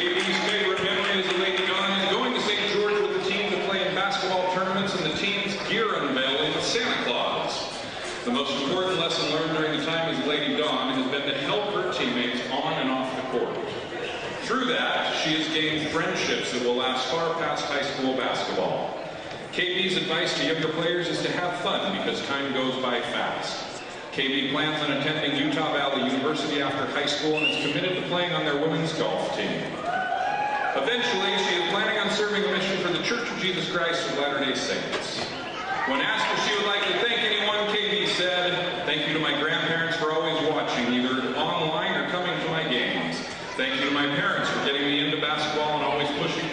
KB's favorite memory as a Lady Dawn is going to St. George with the team to play in basketball tournaments and the team's gear unveiling with Santa Claus. The most important lesson learned during the time as Lady Dawn has been to help her teammates on and off the court. Through that, she has gained friendships that will last far past high school basketball. KB's advice to younger players is to have fun because time goes by fast. KB plans on attending Utah Valley University after high school and is committed to playing on their women's golf team. Eventually, she is planning on serving a mission for the Church of Jesus Christ of Latter-day Saints. When asked if she would like to thank anyone, KB said, "Thank you to my grandparents for always watching, either online or coming to my games. Thank you to my parents for getting me into basketball and always pushing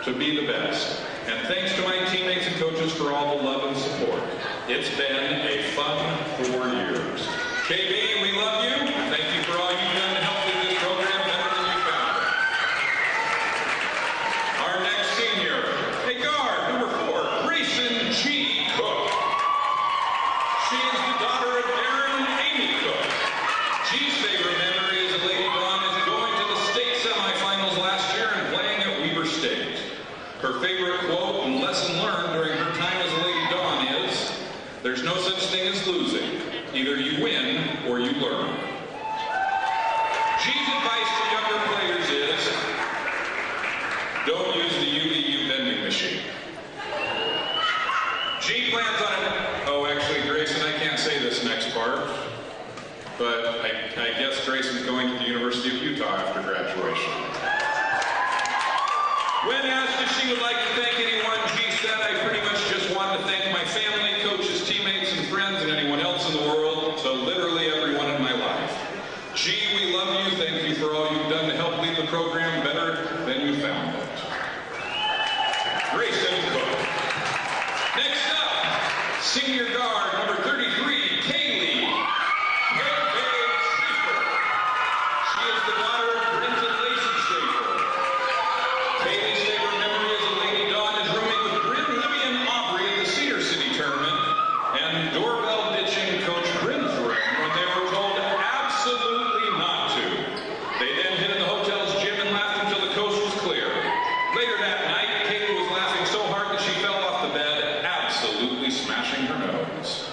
to be the best. And thanks to my teammates and coaches for all the love and support. It's been a fun 4 years." KB, we love you. Thank you for all you've done to help lead this program better than you found it. Our next senior, a guard, number 4, Grayson G. Cook. She is the daughter of Aaron and Amy Cook. G's favorite memory as a Lady Dawn is going to the state semifinals last year and playing at Weber State. Her favorite quote and lesson learned during her time as a Lady Dawn is, "There's no such thing as losing. Either you win or you learn." G's advice to younger players is, don't use the UVU vending machine. G plans on it. Oh, actually, Grayson, I can't say this next part, but I guess Grayson's going to the University of Utah after graduation. When asked if she would like to thank anyone, G said, "I pretty much just want to thank my family, coaches, teammates, and friends, and anyone else in the world, so literally everyone in my life. G, we love you. Thank you for all you've done to help lead the program better than you found it." Grayson Cook. Next up, senior guard, number 33, Kaylee Schaefer. She is the daughter of Brent and Lacey Schaefer. Kaylee's favorite memory as a Lady Dawn is rooming with Bryn, Libby, and Aubrey at the Cedar City tournament and doorbell ditching Coach Bryn's room when they were told absolutely not to. They then hid in the hotel's gym and laughed until the coast was clear. Later that night, Kaylee was laughing so hard that she fell off the bed, absolutely smashing her nose.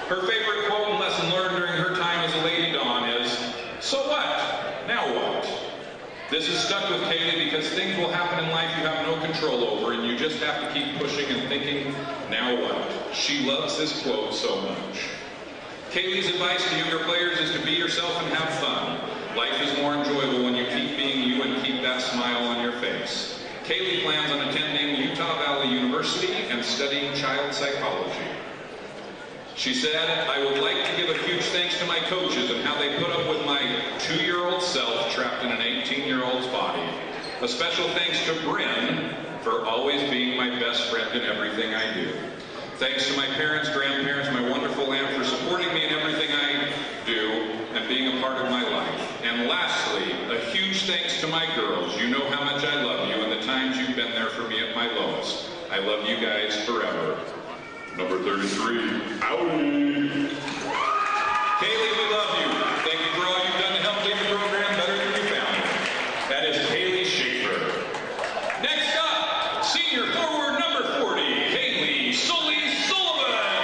Her favorite quote and lesson learned during her time as a Lady Dawn is, "So what? Now what?" This is stuck with Kaylee because things will happen in life you have no control over, and you just have to keep pushing and thinking, now what? She loves this quote so much. Kaylee's advice to younger players is to be yourself and have fun. Life is more enjoyable when you keep being you and keep that smile on your face. Kaylee plans on attending Utah Valley University and studying child psychology. She said, "I would like to give a huge thanks to my coaches and how they put up with my 2-year-old self trapped in an 18-year-old's body. A special thanks to Bryn for always being my best friend in everything I do. Thanks to my parents, grandparents, my wonderful aunt for supporting me in everything I do and being a part of my life. And lastly, a huge thanks to my girls. You know how much I love you and the times you've been there for me at my lowest. I love you guys forever." Number 33, Howdy. Kaylee, we love you. Thank you for all you've done to help lead the program better than you found it. That is Kaylee Schaefer. Next up, senior forward number 40, Haley Sully Sullivan.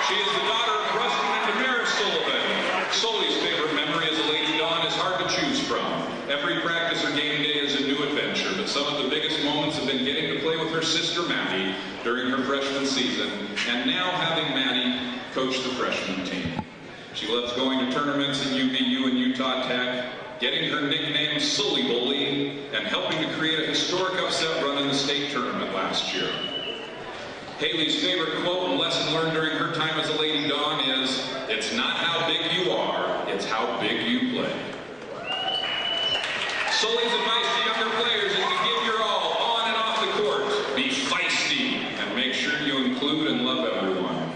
She is the daughter of Rustin and Damaris Sullivan. Sully's favorite memory as a Lady Dawn is hard to choose from. Every practice or game day is a new adventure, but some of the biggest moments have been getting to play with her sister Maddie during her freshman season, and now having Maddie coach the freshman team. She loves going to tournaments at UVU and Utah Tech, getting her nickname Sully Bully, and helping to create a historic upset run in the state tournament last year. Haley's favorite quote and lesson learned during her time as a Lady Dawn is, "It's not how big you are, it's how big you play." Sully's advice to younger players is to give your all on and off the court. Be feisty and make sure you include and love everyone.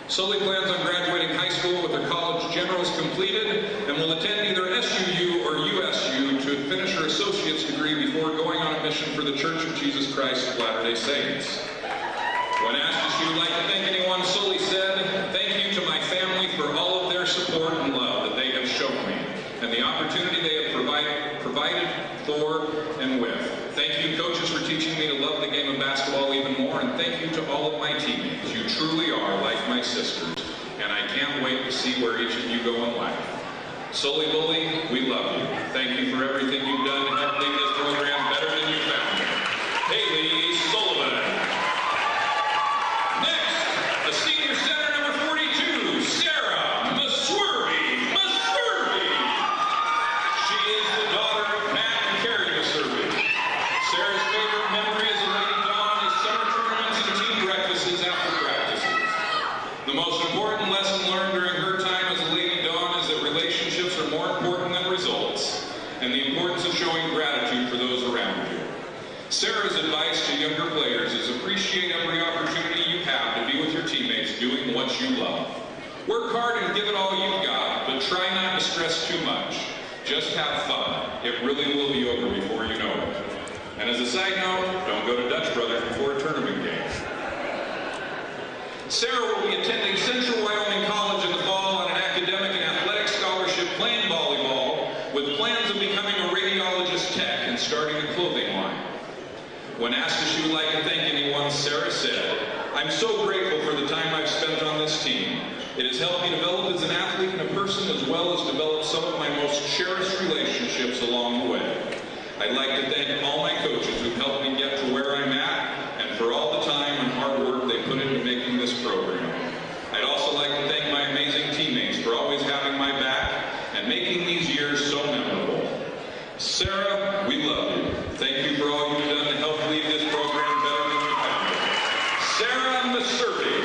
Sully plans on graduating high school with her college generals completed and will attend either SUU or USU to finish her associate's degree before going on a mission for the Church of Jesus Christ of Latter-day Saints. When asked if she would like to thank anyone, Sully said, "Thank you to my family for all of their support and love that they have shown me. And and the opportunity they have provided for and with. Thank you, coaches, for teaching me to love the game of basketball even more, and thank you to all of my teammates. You truly are like my sisters, and I can't wait to see where each of you go in life. Sully Bully, we love you. Thank you for everything you've done to help lead this program better than you found it. Haley Sullivan. Next, a senior center, number 42, Sarah Maswerby. She is the daughter of Matt and Carrie Maswerby. Sarah's favorite memory as a Lady Dawn is summer tournaments and team breakfasts after practices. The most important lesson learned during her time as a Lady Dawn is that relationships are more important than results, and the importance of showing gratitude for those around you. Sarah's advice to younger players is appreciate every opportunity you have to be with your teammates doing what you love. Work hard and give it all you've got, but try not to stress too much. Just have fun. It really will be over before you know it. And as a side note, don't go to Dutch Brothers before a tournament game. Sarah will be attending Central Wyoming College in the fall on an academic and athletic scholarship playing volleyball with plans of becoming a radiologist tech and starting a clothing line. When asked if she would like to thank anyone, Sarah said, "I'm so grateful for the time I've spent on this team. It has helped me develop as an athlete and a person, as well as develop some of my most cherished relationships along the way. I'd like to thank all my coaches who've helped me get to where I'm at and for all the time and hard work they put into making this program. I'd also like to thank my amazing teammates for always having my back and making these years so memorable. Sarah, we love you. Thank you for all you've done to help lead this program better than you found it. Sarah Maswerby."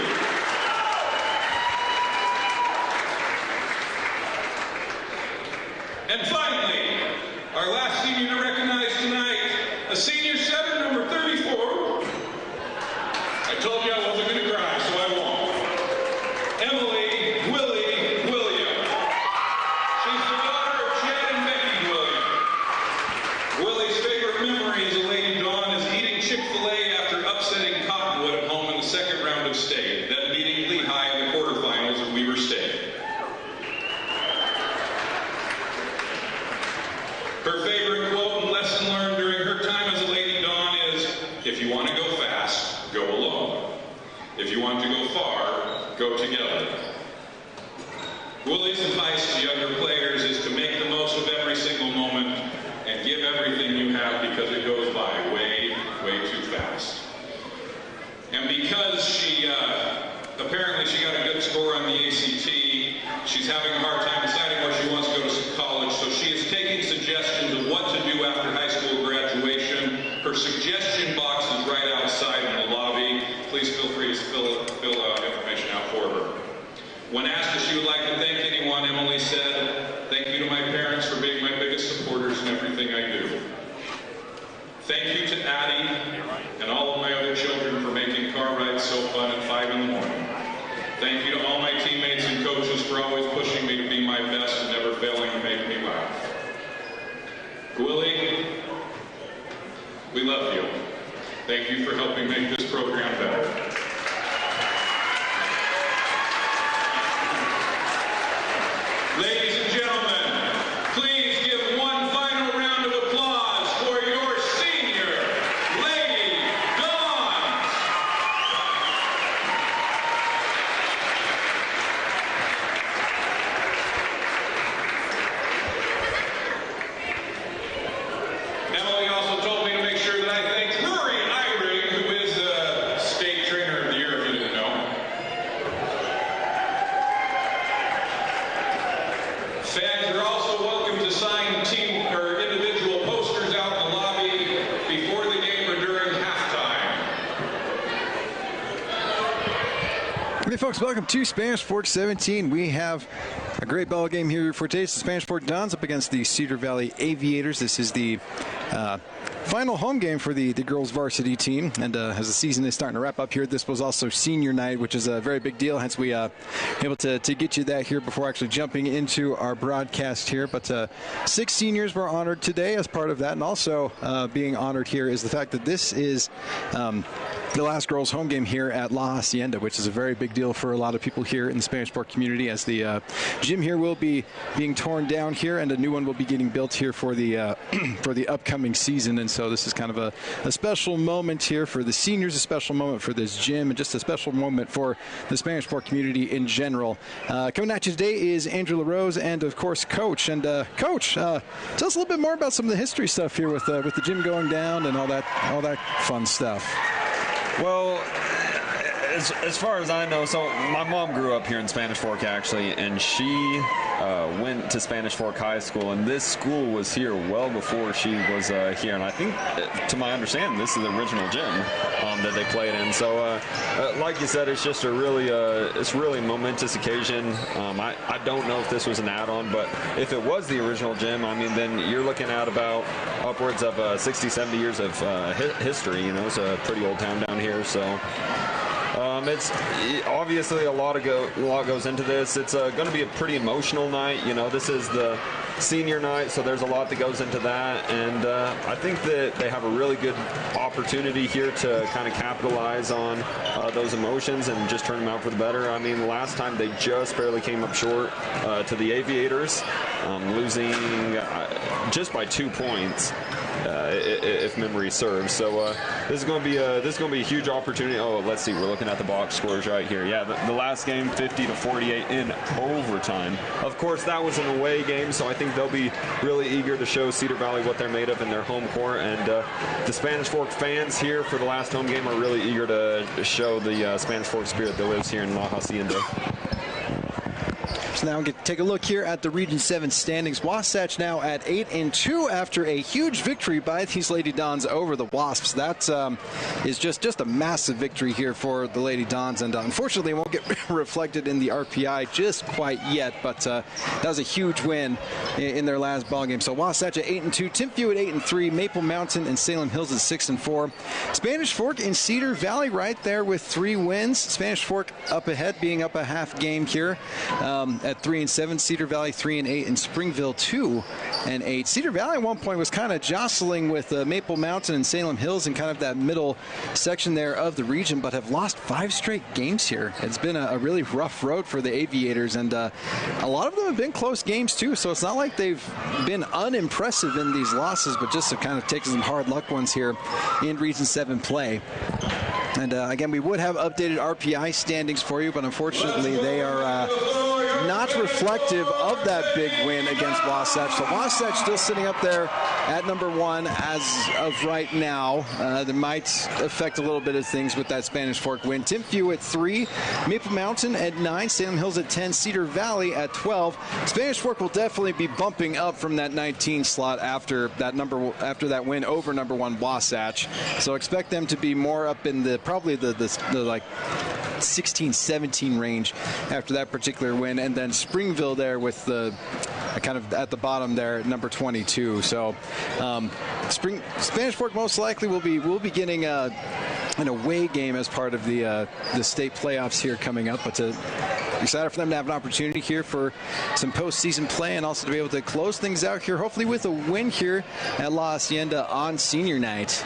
And finally, our last senior to recognize tonight, a senior center, number 34. I told you I wasn't going to cry, so I won't. Emily Willie Williams. She's the daughter of Chad and Becky Williams. Willie's favorite memory as a Lady Dawn is eating Chick-fil-A after upsetting Cottonwood at home in the second round of state, then beating Lehigh in the quarterfinals at Weber State. Her favorite quote and lesson learned during her time as a Lady Dawn is, "If you want to go fast, go alone. If you want to go far, go together." Willie's advice to younger players is to make the most of every single moment and give everything you have, because it goes by way, way too fast. And because apparently she got a good score on the ACT, she's having a hard time deciding where she wants to go to college, so she is taking suggestions of what to do after high school graduation. Her suggestion box is right outside in the lobby. Please feel free to fill information out for her. When asked if she would like to thank anyone, Emily said, "Thank you to my parents for being my biggest supporters in everything I do. Thank you to Addie and all of my other children for making car rides so fun at 5 in the morning. Thank you to all my teammates and coaches for always pushing me to be my best and never failing to make me laugh. Willie, we love you. Thank you for helping make this program better." Ladies and gentlemen, please give one final round of applause for your senior Lady Dawns. Emily also told me to make sure that I thanked Rory Eyring, who is the state trainer of the year, if you didn't know. Fans are also welcome to sign team or individual posters out in the lobby before the game or during halftime. Hey folks, welcome to Spanish Fork 17. We have a great ball game here for today. It's the Spanish Fork Dons up against the Cedar Valley Aviators. This is the final home game for the girls varsity team, and as the season is starting to wrap up here, this was also senior night, which is a very big deal. Hence, we able to get you that here before actually jumping into our broadcast here. But 6 seniors were honored today as part of that, and also being honored here is the fact that this is the last girls' home game here at La Hacienda, which is a very big deal for a lot of people here in the Spanish Fork community, as the gym here will be being torn down here, and a new one will be getting built here for the for the upcoming season. And so this is kind of a special moment here for the seniors, a special moment for this gym, and just a special moment for the Spanish Fork community in general. Coming at you today is Andrew LaRose and, of course, Coach. And Coach, tell us a little bit more about some of the history stuff here with the gym going down and all that fun stuff. Well, as far as I know, so my mom grew up here in Spanish Fork, actually, and she went to Spanish Fork High School, and this school was here well before she was here. And I think, to my understanding, this is the original gym that they played in. So, like you said, it's just a really momentous occasion. I don't know if this was an add-on, but if it was the original gym, I mean, then you're looking at about upwards of 60, 70 years of history. You know, it's a pretty old town down here, so. It's obviously a lot goes into this. It's going to be a pretty emotional night. You know, this is the senior night, so there's a lot that goes into that. And I think that they have a really good opportunity here to kind of capitalize on those emotions and just turn them out for the better. I mean, last time they just barely came up short to the Aviators, losing just by 2 points. If memory serves. So this is going to be a huge opportunity. Oh, let's see. We're looking at the box scores right here. Yeah, the last game 50-48 in overtime. Of course, that was an away game, so I think they'll be really eager to show Cedar Valley what they're made of in their home court. And the Spanish Fork fans here for the last home game are really eager to show the Spanish Fork spirit that lives here in La Hacienda. So now we'll take a look here at the Region 7 standings. Wasatch now at 8-2 after a huge victory by these Lady Dons over the Wasps. That is just a massive victory here for the Lady Dons, and unfortunately it won't get reflected in the RPI just quite yet, but that was a huge win in their last ball game. So Wasatch at 8-2, Timpview at 8-3, Maple Mountain and Salem Hills at 6-4. Spanish Fork and Cedar Valley right there with 3 wins. Spanish Fork up ahead, being up a half game here. At 3-7, Cedar Valley 3-8, and Springville 2-8. Cedar Valley at one point was kind of jostling with Maple Mountain and Salem Hills in kind of that middle section there of the region, but have lost 5 straight games here. It's been a really rough road for the Aviators, and a lot of them have been close games too, so it's not like they've been unimpressive in these losses, but just have kind of taken some hard luck ones here in Region 7 play. And again, we would have updated RPI standings for you, but unfortunately they are not reflective of that big win against Wasatch. So Wasatch still sitting up there at number 1 as of right now. That might affect a little bit of things with that Spanish Fork win. Timpview at 3, Maple Mountain at 9, Salem Hills at 10, Cedar Valley at 12. Spanish Fork will definitely be bumping up from that 19 slot after that win over number 1 Wasatch. So expect them to be more up in the probably the like 16-17 range after that particular win, and then Springville there with the kind of at the bottom there at number 22. So Spanish Fork most likely will be getting an away game as part of the state playoffs here coming up, but excited for them to have an opportunity here for some postseason play, and also to be able to close things out here, hopefully with a win here at La Hacienda on senior night.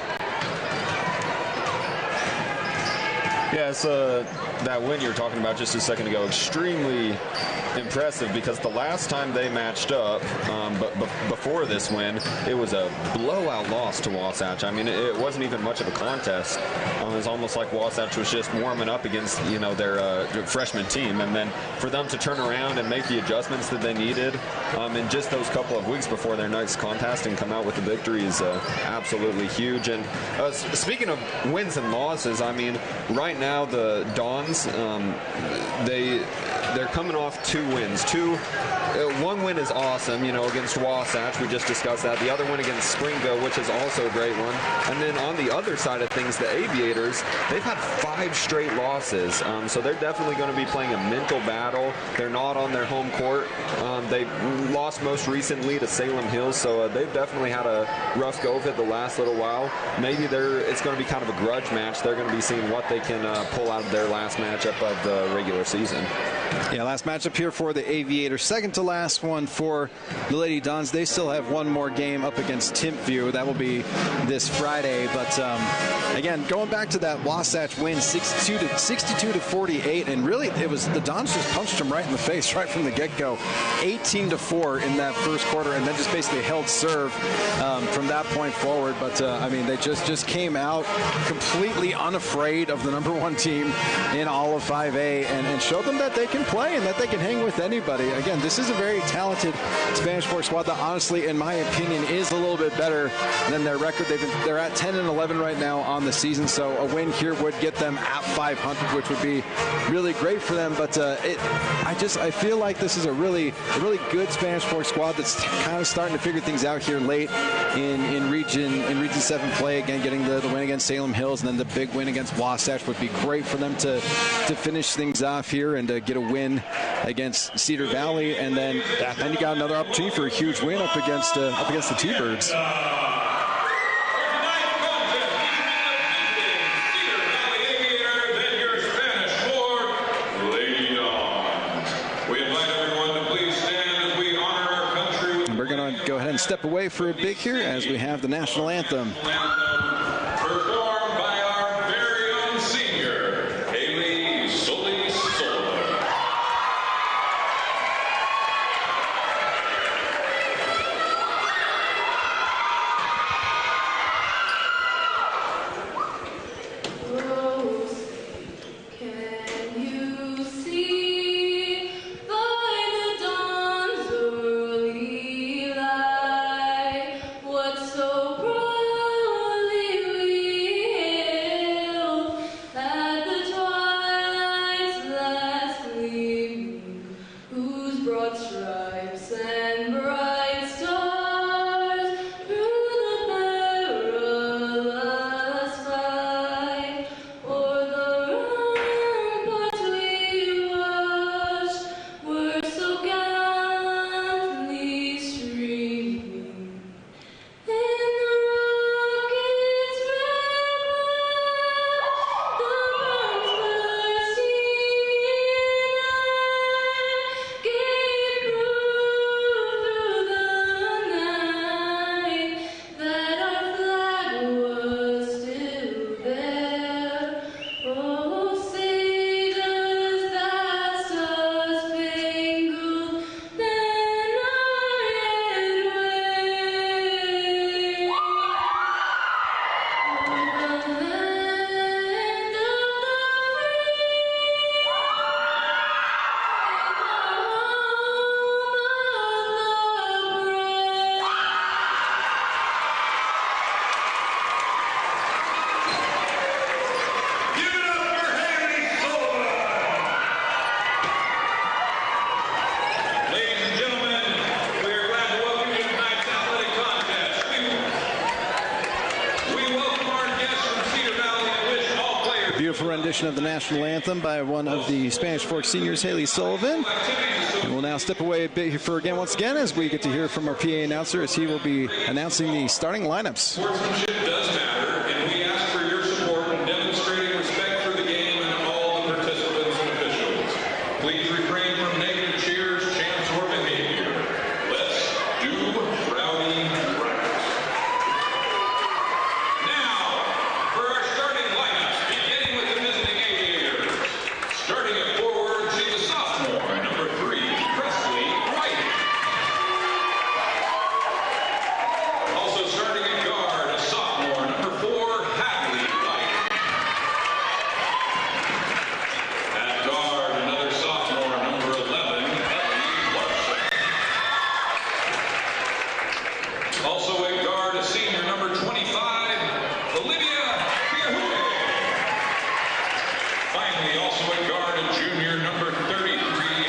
Yeah, so that win you were talking about just a second ago, extremely impressive, because the last time they matched up, but before this win, it was a blowout loss to Wasatch. I mean, it wasn't even much of a contest. It was almost like Wasatch was just warming up against, you know, their freshman team, and then for them to turn around and make the adjustments that they needed in just those couple of weeks before their next contest and come out with the victory is absolutely huge. And speaking of wins and losses, I mean, right now the Dons, they're coming off 2 wins. One win is awesome, you know, against Wasatch. We just discussed that. The other one against Springville, which is also a great one. And then on the other side of things, the Aviators, they've had 5 straight losses. So they're definitely going to be playing a mental battle. They're not on their home court. They lost most recently to Salem Hills, so they've definitely had a rough go of it the last little while. Maybe it's going to be kind of a grudge match. They're going to be seeing what they can pull out of their last matchup of the regular season. Yeah, last matchup here for the Aviators. Second to last one for the Lady Dons. They still have one more game up against Timpview. That will be this Friday. But again, going back to that Wasatch win, 62 to 48, and really it was the Dons just punched them right in the face right from the get-go. 18-4 in that first quarter, and then just basically held serve from that point forward. But I mean, they just came out completely unafraid of the #1 team in all of 5A and showed them that they can play and that they can hang with anybody. Again, this is a very talented Spanish Fork squad that honestly, in my opinion, is a little bit better than their record. They're at 10-11 right now on the season, so a win here would get them at 500, which would be really great for them. But I feel like this is a really good Spanish Fork squad that's kind of starting to figure things out here late in Region 7 play. Again, getting the win against Salem Hills and then the big win against Wasatch would be great for them to finish things off here and get a win against Cedar Valley, and then you got another opportunity for a huge win up against the T-Birds. We're going to go ahead and step away for a bit here as we have the national anthem. Performed by our very own senior, Haley Sully Sullivan. Rose, can you see by the dawn's early light what so proudly we hailed at the twilight's last gleaming, whose broad stripes and bright stars through the perilous fight o'er the ramparts we watched were so gallantly streaming, and the rocket's red glow, the bombs bursting in air, gave proof through the night that our flag was still there. Oh, say does that star-spangled banner yet wave over the land of the Give it up for Haley Sullivan! Ladies and gentlemen, we are glad to welcome you to tonight's athletic contest. We welcome our guests from Cedar Valley and wish all players Beautiful rendition of the national anthem by one of the Spanish Fork seniors, Haley Sullivan. And we'll now step away a bit for once again as we get to hear from our PA announcer as he will be announcing the starting lineups. Sportsmanship does matter, and we ask for your support in demonstrating respect for the game and all the participants and officials. Please refrain from negative cheers, chants, or behavior. Let's do rowdy right. Now, for our starting lineups, beginning with the visiting Aviators. Starting at forward, she's a sophomore, number 3, Presley White. Also starting at guard, a sophomore, number 4, Hadley White. At guard, another sophomore, number 11, Emily Larson. Also at guard, a senior, number 25, Olivia Piahuke. Finally, also at guard, a junior, number 33,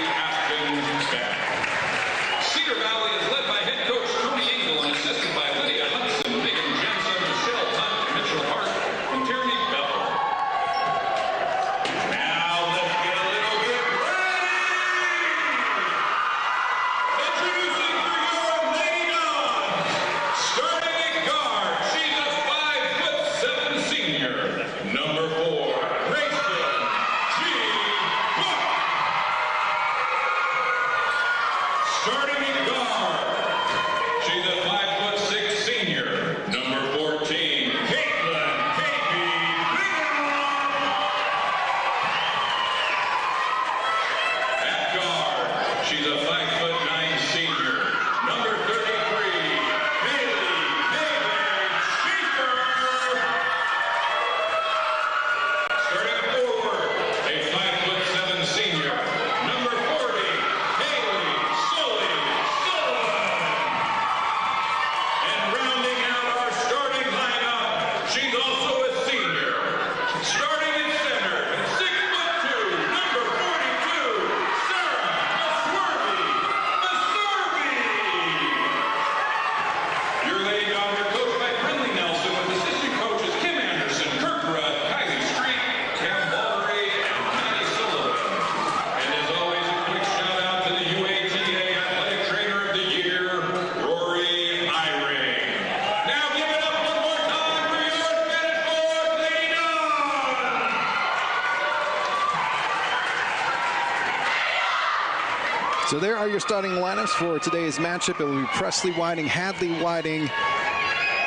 So there are your starting lineups for today's matchup. It will be Presley Whiting, Hadley Whiting,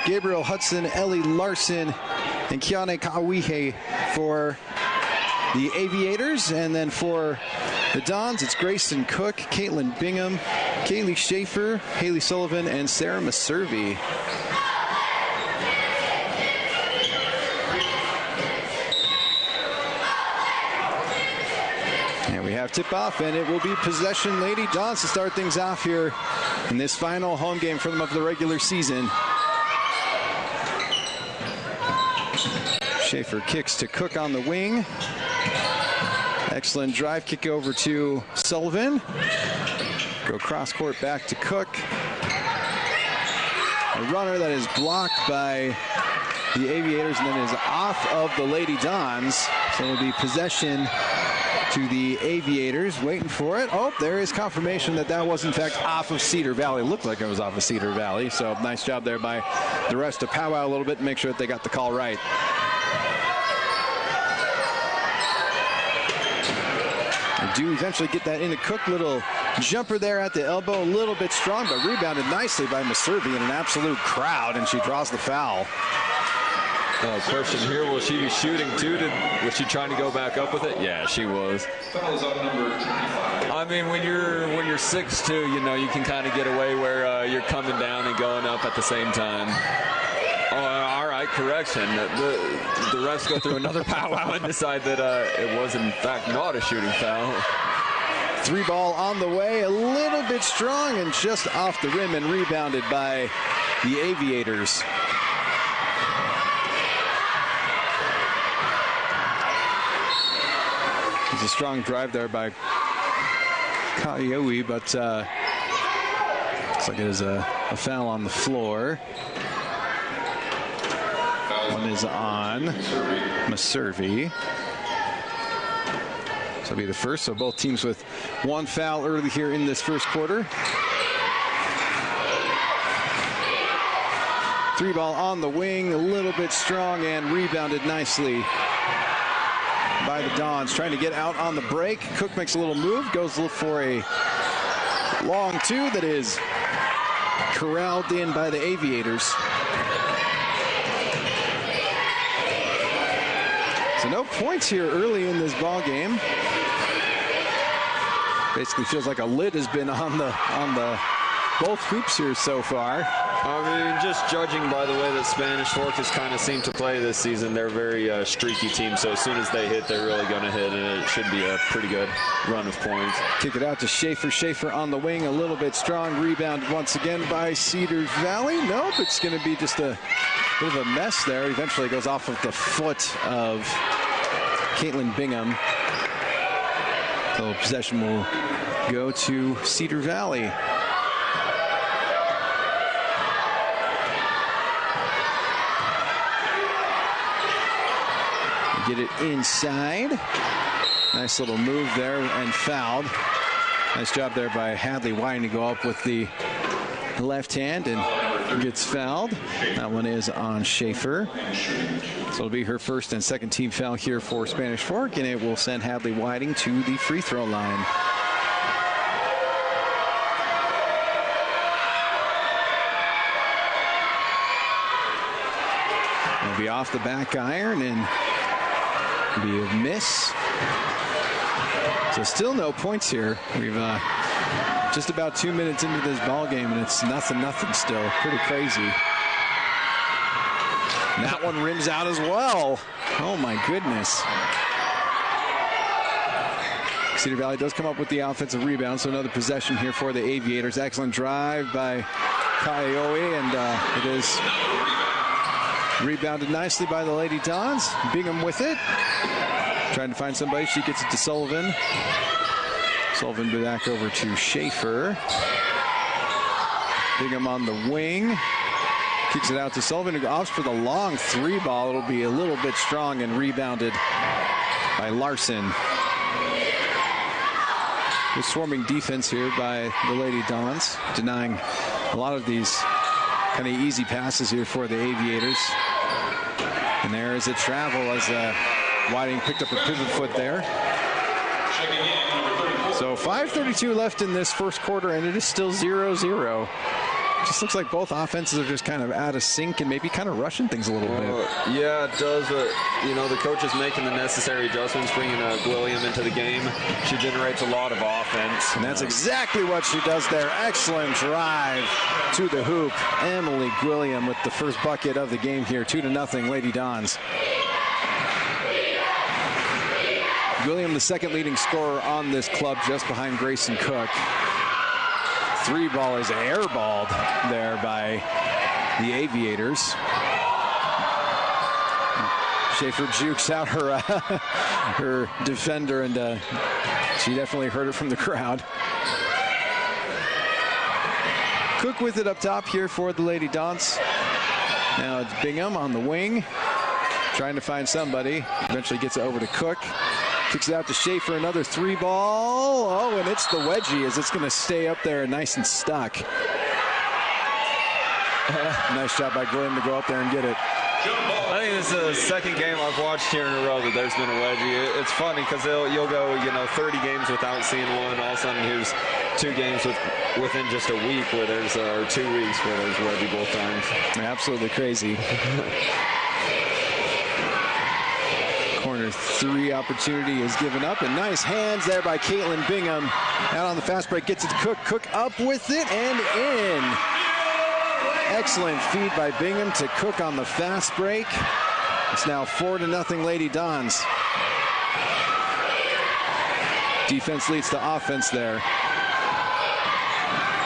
Gabriel Hudson, Ellie Larson, and Kiane Kawihe for the Aviators. And then for the Dons, it's Grayson Cook, Caitlin Bingham, Kaylee Schaefer, Haley Sullivan, and Sarah Maservi. And we have tip-off, and it will be possession Lady Dons to start things off here in this final home game for them of the regular season. Schaefer kicks to Cook on the wing. Excellent drive kick over to Sullivan. Go cross court back to Cook. A runner that is blocked by the Aviators and then is off of the Lady Dons. So it'll be possession to the Aviators. Waiting for it. Oh, there is confirmation that that was in fact off of Cedar Valley. It looked like it was off of Cedar Valley. So nice job there by the rest to powwow a little bit and make sure that they got the call right. Do eventually get that into Cook. Little jumper there at the elbow, a little bit strong, but rebounded nicely by Maservi in an absolute crowd, and she draws the foul. Question here, will she be shooting too? Was she trying to go back up with it? Yeah, she was. I mean, when you're 6'2", you know, you can kind of get away where you're coming down and going up at the same time. Oh, all right, correction. The refs go through another powwow and decide that it was, in fact, not a shooting foul. 3 ball on the way, a little bit strong and just off the rim and rebounded by the Aviators. It's a strong drive there by Kaioe, but looks like it is a foul on the floor. One is on Maservi. So it'll be the first. So both teams with 1 foul early here in this first quarter. 3 ball on the wing, a little bit strong and rebounded nicely by the Dons. Trying to get out on the break. Cook makes a little move, goes to look for a long 2 that is corralled in by the Aviators. So no points here early in this ball game. Basically feels like a lid has been on the both hoops here so far. I mean, just judging by the way that Spanish Fork has kind of seemed to play this season, they're a very streaky team. So as soon as they hit, they're really going to hit, and it should be a pretty good run of points. Kick it out to Schaefer. Schaefer on the wing, a little bit strong. Rebound once again by Cedar Valley. Nope, it's going to be just a bit of a mess there. Eventually goes off of the foot of Caitlin Bingham. So possession will go to Cedar Valley. Get it inside. Nice little move there and fouled. Nice job there by Hadley Whiting to go up with the left hand and gets fouled. That one is on Schaefer. So it'll be her first and second team foul here for Spanish Fork, and it will send Hadley Whiting to the free throw line. It'll be off the back iron and be a miss. So still no points here. We've just about 2 minutes into this ball game, and it's nothing still. Pretty crazy. And that one rims out as well. Oh my goodness. Cedar Valley does come up with the offensive rebound, so another possession here for the Aviators. Excellent drive by Kaioe, and it is rebounded nicely by the Lady Dons. Bingham with it. Trying to find somebody. She gets it to Sullivan. Sullivan back over to Schaefer. Bingham on the wing. Kicks it out to Sullivan, who opts for the long 3 ball. It'll be a little bit strong and rebounded by Larson. Good swarming defense here by the Lady Dons, denying a lot of these kind of easy passes here for the Aviators. And there is a travel as Whiting picked up a pivot foot there. Checking in, number 34. So 5:32 left in this first quarter, and it is still 0-0. Just looks like both offenses are just kind of out of sync and maybe kind of rushing things a little bit. Yeah, it does, but, the coach is making the necessary adjustments, bringing William into the game. She generates a lot of offense. And that's exactly what she does there. Excellent drive to the hoop. Emily Gwilliam with the first bucket of the game here. 2-0, Lady Dons. Gwilliam, the second leading scorer on this club, just behind Grayson Cook. Three ball is airballed there by the Aviators. Schaefer jukes out her her defender, and she definitely heard it from the crowd. Cook with it up top here for the Lady Dons. Now it's Bingham on the wing, trying to find somebody. Eventually gets it over to Cook. Kicks it out to Schaefer, another three ball. Oh, and it's the wedgie as it's going to stay up there nice and stuck. Nice job by Glenn to go up there and get it. I think this is the second game I've watched here in a row that there's been a wedgie. It's funny because you'll go 30 games without seeing one. All of a sudden here's 2 games within just a week where there's or 2 weeks where there's wedgie both times. Absolutely crazy. Corner 3 opportunity is given up, and nice hands there by Caitlin Bingham. Out on the fast break, gets it to Cook. Cook up with it and in. Excellent feed by Bingham to Cook on the fast break. It's now 4-0 Lady Dons. Defense leads to offense there.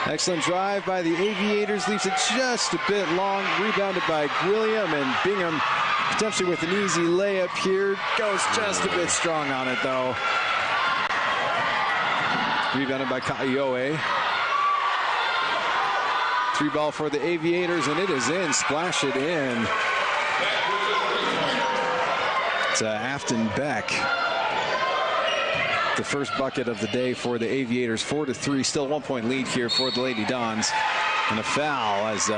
Excellent drive by the Aviators, leaves it just a bit long. Rebounded by William, and Bingham potentially with an easy layup here. Goes just a bit strong on it, though. Rebounded by Kaioe. 3 ball for the Aviators, and it is in. Splash it in. It's Afton Beck. The first bucket of the day for the Aviators. 4-3. Still 1-point lead here for the Lady Dons. And a foul as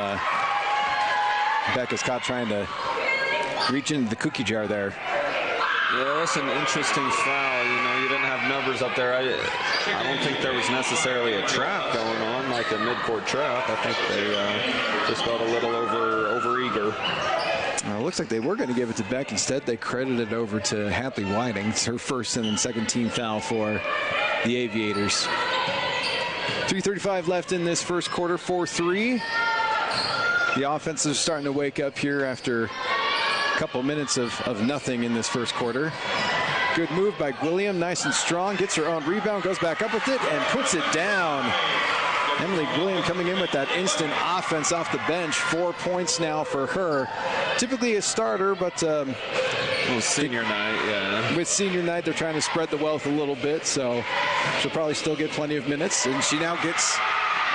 Beck is caught trying to reach into the cookie jar there. Yeah, that's an interesting foul. You didn't have numbers up there. I don't think there was necessarily a trap going on, like a midcourt trap. I think they just got a little over-eager. It looks like they were going to give it to Beck. Instead, they credited it over to Hadley Whiting. It's her first and then second team foul for the Aviators. 3:35 left in this first quarter, 4-3. The offense is starting to wake up here after a couple minutes of nothing in this first quarter. Good move by Gwilliam, nice and strong. Gets her own rebound, goes back up with it, and puts it down. Emily Gwilliam coming in with that instant offense off the bench. 4 points now for her. Typically a starter, but senior night, yeah. With senior night, they're trying to spread the wealth a little bit, so she'll probably still get plenty of minutes. And she now gets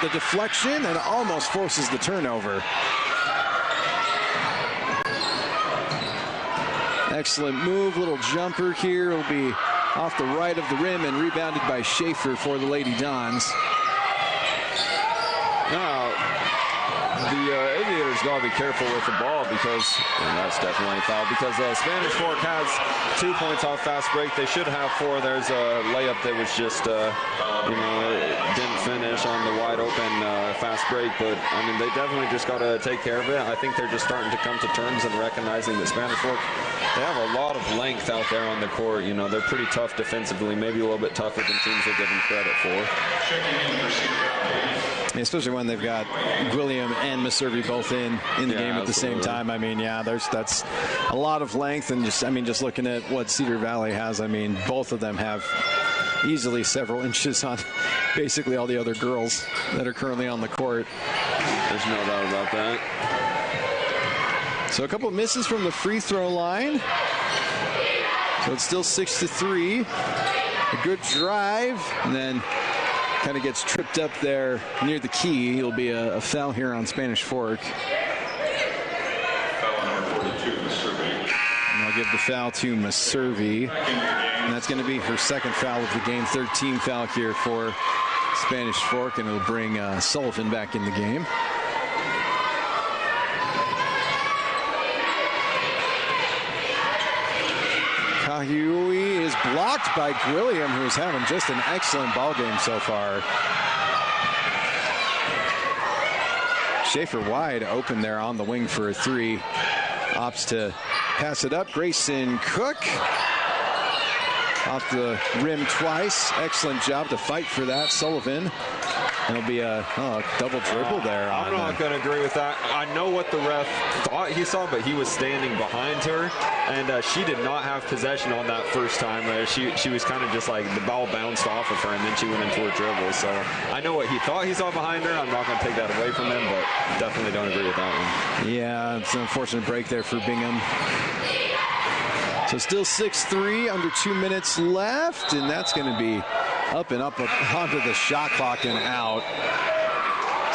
the deflection and almost forces the turnover. Excellent move, little jumper here. It'll be off the right of the rim and rebounded by Schaefer for the Lady Dons. Now, the Aviators got to be careful with the ball because, and that's definitely a foul, because Spanish Fork has 2 points off fast break. They should have 4. There's a layup that was just, didn't finish on the wide open fast break. But, they definitely just got to take care of it. I think they're just starting to come to terms and recognizing that Spanish Fork, they have a lot of length out there on the court. They're pretty tough defensively, maybe a little bit tougher than teams will give them credit for. Especially when they've got Gwilliam and Maservi both in the game at the same time. That's a lot of length, and just looking at what Cedar Valley has, both of them have easily several inches on basically all the other girls that are currently on the court. There's no doubt about that. So a couple of misses from the free throw line. So it's still 6-3. A good drive, and then kind of gets tripped up there near the key. It'll be a foul here on Spanish Fork. Foul on number 42, Maservi. And I'll give the foul to Maservi. And that's going to be her second foul of the game. 13 foul here for Spanish Fork, and it'll bring Sullivan back in the game. Huey is blocked by Gwilliam, who's having just an excellent ball game so far. Schaefer wide open there on the wing for a three. Opts to pass it up. Grayson Cook off the rim twice. Excellent job to fight for that. Sullivan. It'll be a double dribble there. I'm not going to agree with that. I know what the ref thought he saw, but he was standing behind her, and she did not have possession on that first time. She was kind of just like the ball bounced off of her, and then she went into her dribble. So I know what he thought he saw behind her. I'm not going to take that away from him, but definitely don't agree with that one. Yeah, it's an unfortunate break there for Bingham. So still 6-3, under 2 minutes left, and that's going to be up and up onto the shot clock and out.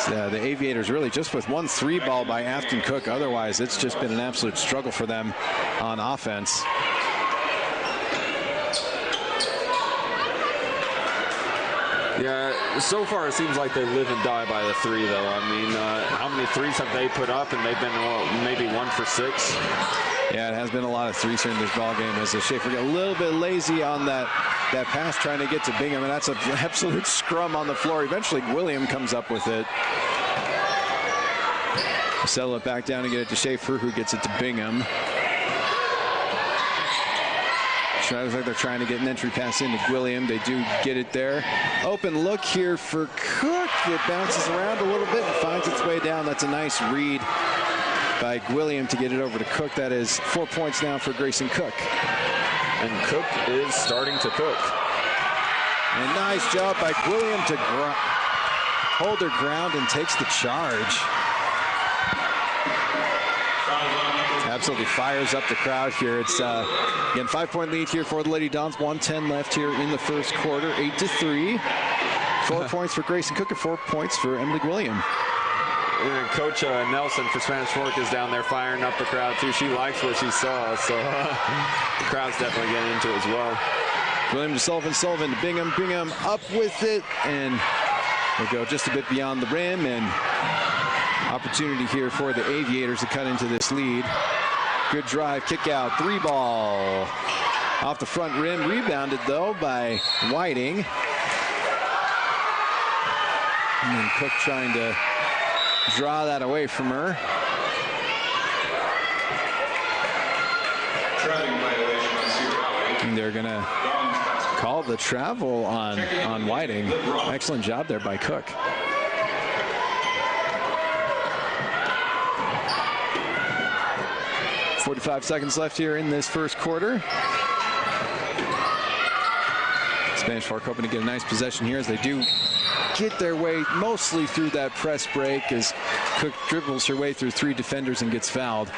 So the Aviators really just with one three ball by Afton Cook. Otherwise, it's just been an absolute struggle for them on offense. Yeah, so far it seems like they live and die by the three, though. I mean, how many threes have they put up? And they've been, maybe 1 for 6. Yeah, it has been a lot of threes here in this ball game as the Schaefer get a little bit lazy on that pass trying to get to Bingham, and that's an absolute scrum on the floor. Eventually, William comes up with it. Settle it back down and get it to Schaefer, who gets it to Bingham. Looks like they're trying to get an entry pass into William. They do get it there. Open look here for Cook. It bounces around a little bit and finds its way down. That's a nice read by William to get it over to Cook. That is 4 points now for Grayson Cook. And Cook is starting to cook. And nice job by William to hold her ground and takes the charge. Absolutely fires up the crowd here. It's again 5-point lead here for the Lady Dons. 1:10 left here in the first quarter. 8-3. 4 points for Grayson Cook and 4 points for Emily William. Coach Nelson for Spanish Fork is down there firing up the crowd too. She likes what she saw, so the crowd's definitely getting into it as well. William to Sullivan, Sullivan to Bingham, Bingham up with it, and they go just a bit beyond the rim, and opportunity here for the Aviators to cut into this lead. Good drive, kick out, 3 ball. Off the front rim, rebounded though by Whiting. And then Cook trying to draw that away from her. Traveling violation on Cedar Valley. And they're going to call the travel on Whiting. Excellent job there by Cook. .45 seconds left here in this first quarter. Spanish Fork hoping to get a nice possession here as they do get their way mostly through that press break as Cook dribbles her way through 3 defenders and gets fouled.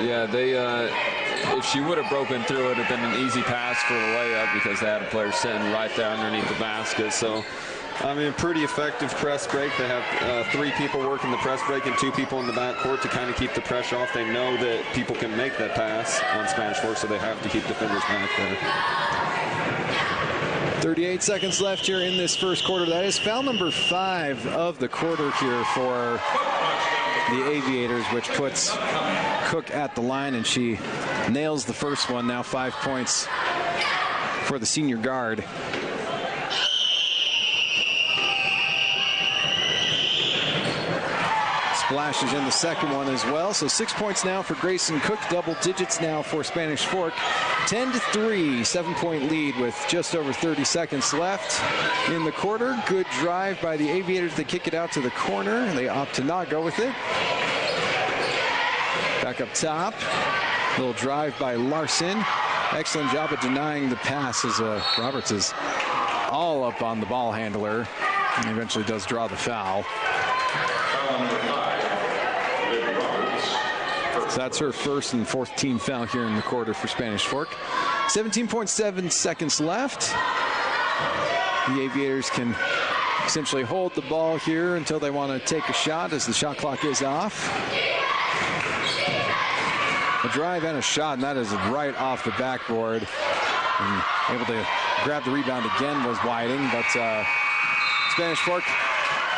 Yeah, they if she would have broken through, it would have been an easy pass for the layup because they had a player sitting right there underneath the basket. So, I mean, pretty effective press break. They have 3 people working the press break and 2 people in the backcourt to kind of keep the pressure off. They know that people can make that pass on Spanish Fork, so they have to keep defenders back there. 38 seconds left here in this first quarter. That is foul number 5 of the quarter here for the Aviators, which puts Cook at the line, and she nails the first one. Now 5 points for the senior guard. Splashes in the second one as well. So 6 points now for Grayson Cook. Double digits now for Spanish Fork. 10-3, 7-point lead with just over 30 seconds left in the quarter. Good drive by the Aviators. They kick it out to the corner. They opt to not go with it. Back up top. Little drive by Larson. Excellent job of denying the pass as Roberts is all up on the ball handler and eventually does draw the foul. So that's her first and 4th team foul here in the quarter for Spanish Fork. 17.7 seconds left. The Aviators can essentially hold the ball here until they want to take a shot as the shot clock is off. A drive and a shot, and that is right off the backboard. And able to grab the rebound again was Whiting, but Spanish Fork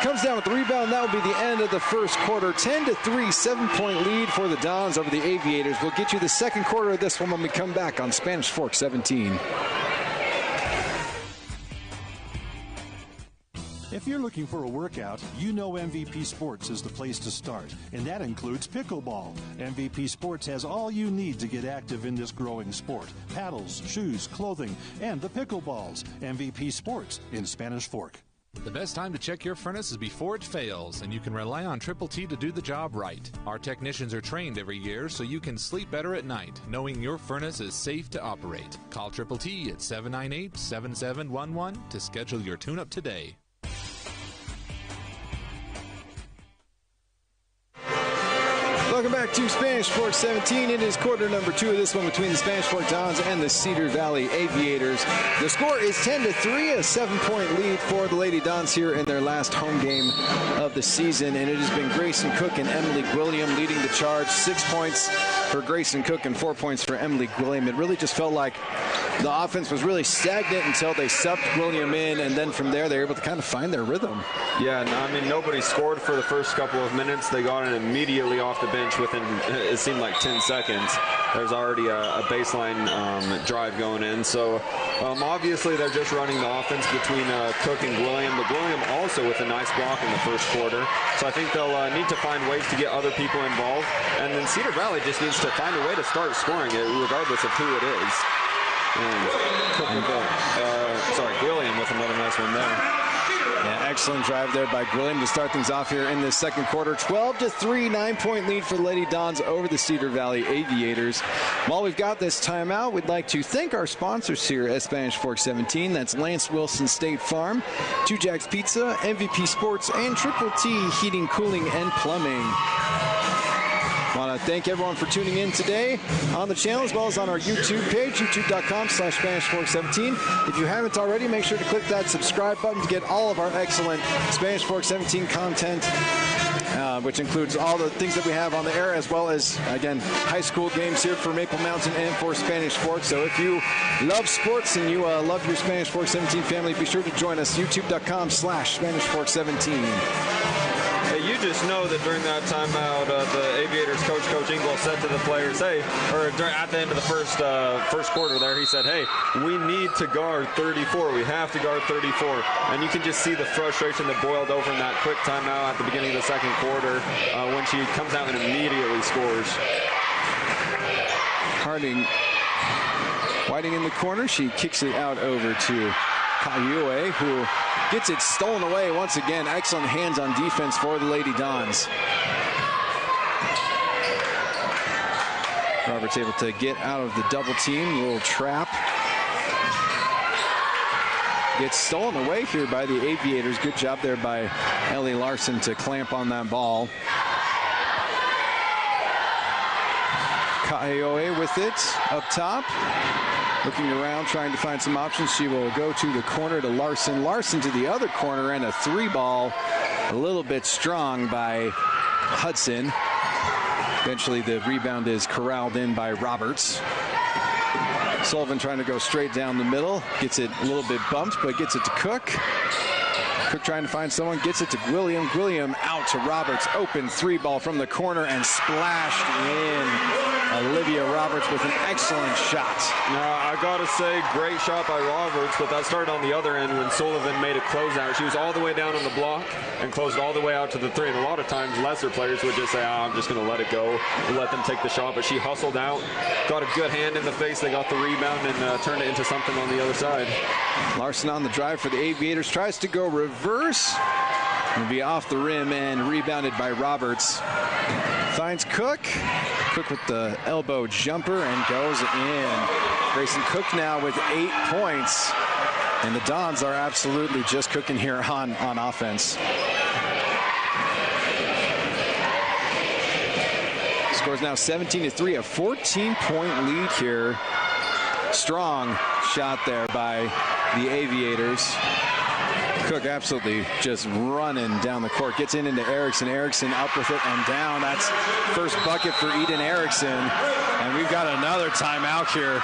comes down with the rebound. That will be the end of the first quarter. 10-3, 7-point lead for the Dons over the Aviators. We'll get you the second quarter of this one when we come back on Spanish Fork 17. If you're looking for a workout, you know MVP Sports is the place to start, and that includes pickleball. MVP Sports has all you need to get active in this growing sport. Paddles, shoes, clothing, and the pickleballs. MVP Sports in Spanish Fork. The best time to check your furnace is before it fails, and you can rely on Triple T to do the job right. Our technicians are trained every year so you can sleep better at night, knowing your furnace is safe to operate. Call Triple T at 798-7711 to schedule your tune-up today. Welcome back to Spanish Fork 17. It is quarter number 2 of this one between the Spanish Fork Dons and the Cedar Valley Aviators. The score is 10-3, a 7-point lead for the Lady Dons here in their last home game of the season. And it has been Grayson Cook and Emily Gwilliam leading the charge. 6 points for Grayson Cook and 4 points for Emily Gwilliam. It really just felt like the offense was really stagnant until they subbed Gwilliam in, and then from there they were able to kind of find their rhythm. Yeah, I mean, nobody scored for the first couple of minutes. They got it immediately off the bench within, it seemed like 10 seconds. There's already a baseline drive going in. So obviously they're just running the offense between Cook and Gwilliam, but Gwilliam also with a nice block in the first quarter. So I think they'll need to find ways to get other people involved. And then Cedar Valley just needs to find a way to start scoring it regardless of who it is. And Gwilliam with another nice one there. Yeah, excellent drive there by Gwilliam to start things off here in the second quarter. 12-3, 9-point lead for the Lady Dons over the Cedar Valley Aviators. While we've got this timeout, we'd like to thank our sponsors here at Spanish Fork 17. That's Lance Wilson State Farm, Two Jacks Pizza, MVP Sports, and Triple T Heating, Cooling, and Plumbing. I want to thank everyone for tuning in today on the channel as well as on our YouTube page, youtube.com/SpanishFork17. If you haven't already, make sure to click that subscribe button to get all of our excellent Spanish Fork 17 content, which includes all the things that we have on the air, as well as, again, high school games here for Maple Mountain and for Spanish Fork. So if you love sports and you love your Spanish Fork 17 family, be sure to join us, youtube.com/SpanishFork17. You just know that during that timeout, the Aviators coach, Coach Ingles, said to the players, hey, or at the end of the first quarter there, he said, hey, we need to guard 34. We have to guard 34. And you can just see the frustration that boiled over in that quick timeout at the beginning of the second quarter when she comes out and immediately scores. Whiting in the corner. She kicks it out over to Kayue, who gets it stolen away once again. Excellent hands on defense for the Lady Dons. Roberts able to get out of the double team. Little trap. Gets stolen away here by the Aviators. Good job there by Ellie Larson to clamp on that ball. Kayue with it up top. Looking around, trying to find some options. She will go to the corner to Larson. Larson to the other corner, and a three ball. A little bit strong by Hudson. Eventually the rebound is corralled in by Roberts. Sullivan trying to go straight down the middle. Gets it a little bit bumped, but gets it to Cook. Cook trying to find someone, gets it to Gwilliam. Gwilliam out to Roberts. Open three ball from the corner and splashed in. Olivia Roberts with an excellent shot. Now, I got to say, great shot by Roberts, but that started on the other end when Sullivan made a closeout. She was all the way down on the block and closed all the way out to the three. And a lot of times, lesser players would just say, I'm just going to let it go and let them take the shot. But she hustled out, got a good hand in the face. They got the rebound and turned it into something on the other side. Larson on the drive for the Aviators. Tries to go reverse. Will be off the rim and rebounded by Roberts. Finds Cook. Cook with the elbow jumper and goes in. Grayson Cook now with 8 points. And the Dons are absolutely just cooking here on offense. Scores now 17-3, a 14-point lead here. Strong shot there by the Aviators. Cook absolutely just running down the court. Gets into Erickson. Erickson up with it and down. That's first bucket for Eden Erickson. And we've got another timeout here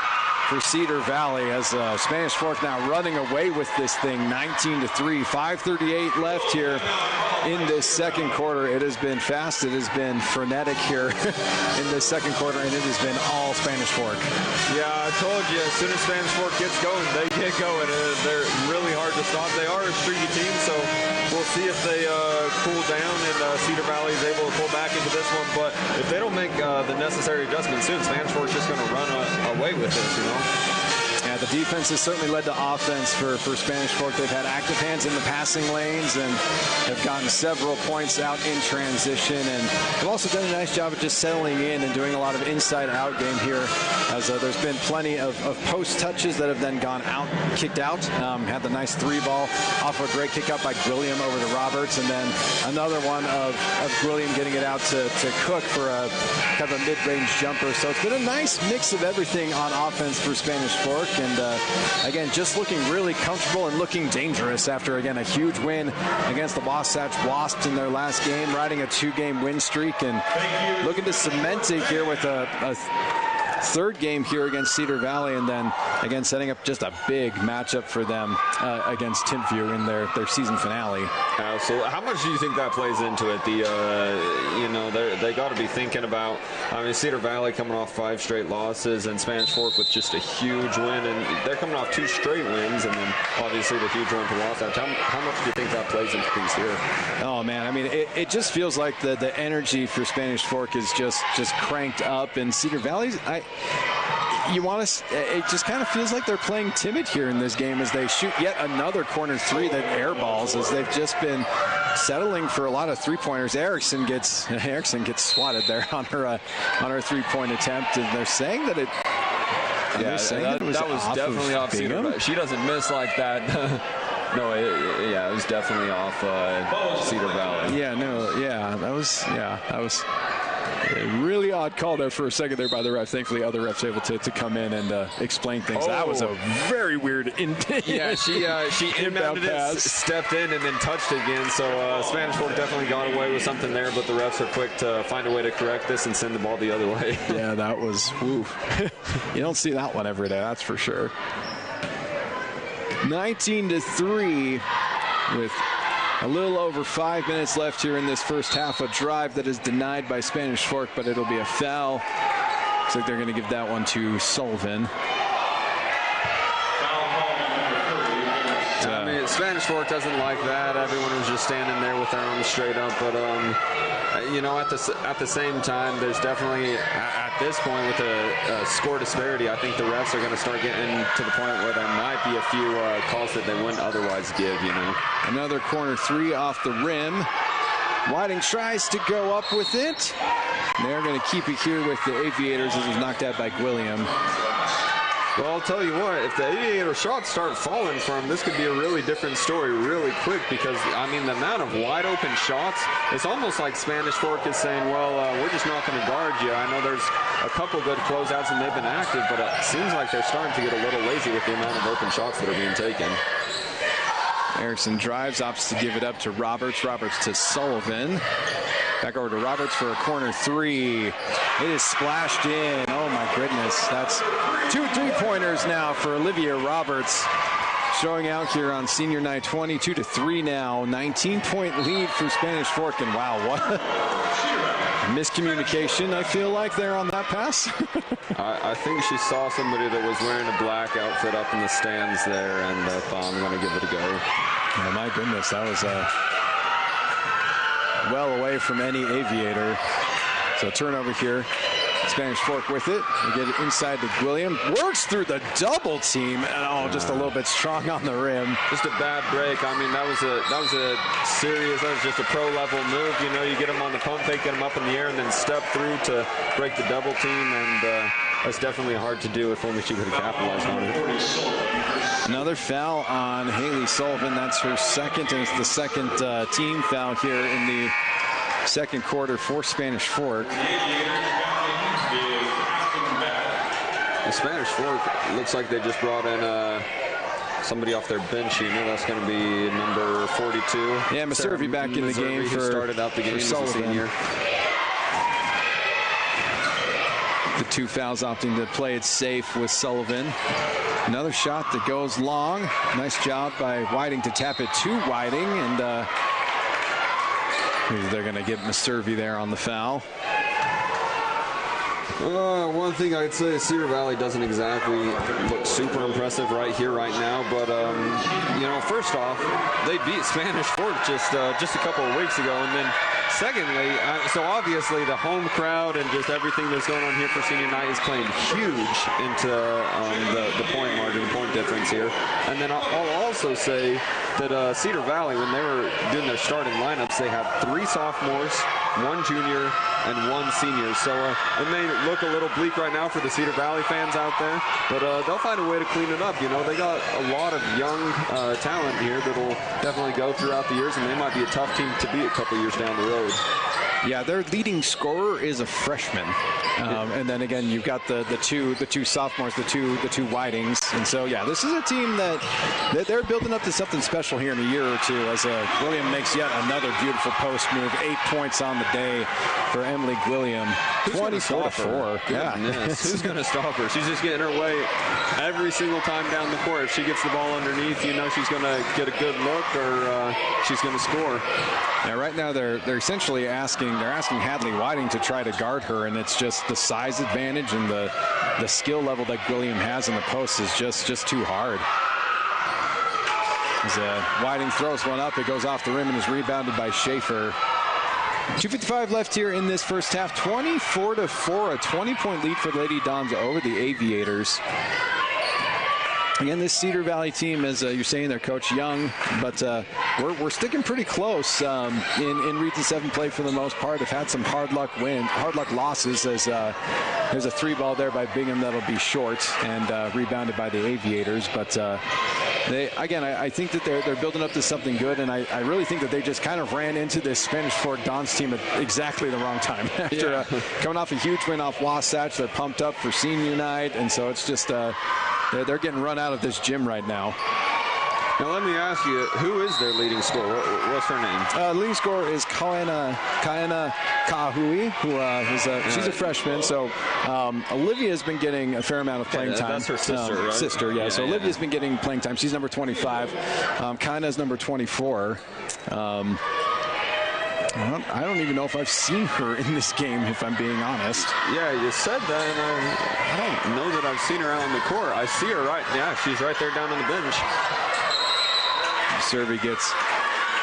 for Cedar Valley as Spanish Fork now running away with this thing 19-3. 5:38 left here in this second quarter. It has been fast. It has been frenetic here in this second quarter, and it has been all Spanish Fork. Yeah, I told you, as soon as Spanish Fork gets going, they get going. They're really hard to stop. They are a streaky team, so we'll see if they cool down and Cedar Valley is able to pull back into this one. But if they don't make the necessary adjustments soon, Spanish Fork's just going to run away with this, you know. Yeah, the defense has certainly led to offense for Spanish Fork. They've had active hands in the passing lanes and have gotten several points out in transition. And they've also done a nice job of just settling in and doing a lot of inside-out game here, as there's been plenty of post touches that have then gone out, kicked out. Had the nice 3-ball off a great kick out by Gwilliam over to Roberts, and then another one of Gwilliam getting it out to Cook for a kind of a mid-range jumper. So it's been a nice mix of everything on offense for Spanish Fork. And again, just looking really comfortable and looking dangerous after, again, a huge win against the Wasatch Wasps in their last game, riding a 2-game win streak and looking to cement it here with a third game here against Cedar Valley, and then again setting up just a big matchup for them against Timpview in their season finale. So how much do you think that plays into it? They got to be thinking about, I mean, Cedar Valley coming off 5 straight losses and Spanish Fork with just a huge win, and they're coming off 2 straight wins, and then obviously the huge one to Wasatch. How much do you think that plays into things here? Oh man, I mean, it just feels like the energy for Spanish Fork is just cranked up, and Cedar Valley's it just kind of feels like they're playing timid here in this game as they shoot yet another corner 3 that airballs, as they've just been settling for a lot of 3-pointers. Erickson gets swatted there on her 3-point attempt, and they're saying that it. Yeah, that was definitely off Cedar. She doesn't miss like that. No, it was definitely off Cedar Valley. That was a really odd call there for a second there by the ref. Thankfully, other refs able to come in and explain things. Oh. That was a very weird Yeah, she inbounded it, stepped in, and then touched it again. So Spanish Fork definitely got away with something there, but the refs are quick to find a way to correct this and send the ball the other way. Yeah, that was, woo. You don't see that one every day, that's for sure. 19-3 with a little over 5 minutes left here in this first half. A drive that is denied by Spanish Fork, but it'll be a foul. Looks like they're going to give that one to Sullivan. I mean, Spanish Fork doesn't like that. Everyone was just standing there with their arms straight up. But, at the same time, there's definitely, at this point, with a score disparity, I think the refs are going to start getting to the point where there might be a few calls that they wouldn't otherwise give, you know. Another corner 3 off the rim. Whiting tries to go up with it. They're going to keep it here with the Aviators as it was knocked out by Gwilliam. Well, I'll tell you what, if the Aviator shots start falling from, this could be a really different story really quick, because, I mean, the amount of wide open shots, it's almost like Spanish Fork is saying, well, we're just not going to guard you. I know there's a couple good closeouts and they've been active, but it seems like they're starting to get a little lazy with the amount of open shots that are being taken. Erickson drives, opts to give it up to Roberts. Roberts to Sullivan. Back over to Roberts for a corner 3. It is splashed in. Oh, my goodness. That's 2 3-pointers now for Olivia Roberts. Showing out here on senior night, 22-3 now. 19-point lead for Spanish Fork. And wow, what miscommunication, I feel like, there on that pass. I think she saw somebody that was wearing a black outfit up in the stands there and thought, I'm going to give it a go. Oh, my goodness. That was well away from any Aviator. So turnover here. Spanish Fork with it. They get it inside to Gwilliam. Works through the double team. And just a little bit strong on the rim. Just a bad break. I mean, that was just a pro level move. You know, you get them on the pump fake, get them up in the air, and then step through to break the double team. And that's definitely hard to do if only she could have capitalized on it. Another foul on Haley Sullivan. That's her second, and it's the second team foul here in the second quarter for Spanish Fork. The Spanish Fork looks like they just brought in somebody off their bench. You know, that's going to be number 42. Yeah, Maservi back in the game who started out the game as a senior. The with 2 fouls, opting to play it safe with Sullivan. Another shot that goes long. Nice job by Whiting to tap it to Whiting, and they're going to get Maservi there on the foul. One thing I'd say is Cedar Valley doesn't exactly look super impressive right here, right now. But first off, they beat Spanish Fork just a couple of weeks ago, and then secondly, so obviously the home crowd and just everything that's going on here for senior night is playing huge into the point margin, the point difference here. And then I'll also say that Cedar Valley, when they were doing their starting lineups, they had 3 sophomores, 1 junior, and 1 senior. So it may look a little bleak right now for the Cedar Valley fans out there, but they'll find a way to clean it up. They got a lot of young talent here that'll definitely go throughout the years, and they might be a tough team to beat a couple years down the road. Yeah, their leading scorer is a freshman, and then again you've got the two sophomores, the two Whitings, and so yeah, this is a team that they're building up to something special here in a year or two. As William makes yet another beautiful post move, 8 points on the day for Emily Gwilliam, 24-4. Yeah, who's going to stop her? She's just getting her way every single time down the court. If she gets the ball underneath, she's going to get a good look, or she's going to score. Yeah, right now they're essentially asking Hadley Whiting to try to guard her, and it's just the size advantage and the skill level that Gwilliam has in the post is just too hard. As Whiting throws one up, it goes off the rim and is rebounded by Schaefer. 2:55 left here in this first half. 24-4, a 20-point lead for Lady Dons over the Aviators. Again, this Cedar Valley team, as you're saying, they're Coach Young, but we're sticking pretty close in Region 7 play for the most part. Have had some hard luck losses, as there's a 3-ball there by Bingham that'll be short and rebounded by the Aviators. But I think that they're building up to something good, and I really think that they just kind of ran into this Spanish Fork Dons team at exactly the wrong time. After coming off a huge win off Wasatch, they're pumped up for senior night, and so it's just they're getting run out of this gym right now. Now let me ask you, who is their leading scorer? What's her name? Leading scorer is Kaena Kahui, who she's a freshman. So Olivia has been getting a fair amount of playing time. That's her sister, right? Sister, yeah. So Olivia's been getting playing time. She's number 25. Kaena's number 24. I don't even know if I've seen her in this game, if I'm being honest. Yeah, you said that, and I don't know that I've seen her out on the court. I see her she's right there down on the bench. Servey gets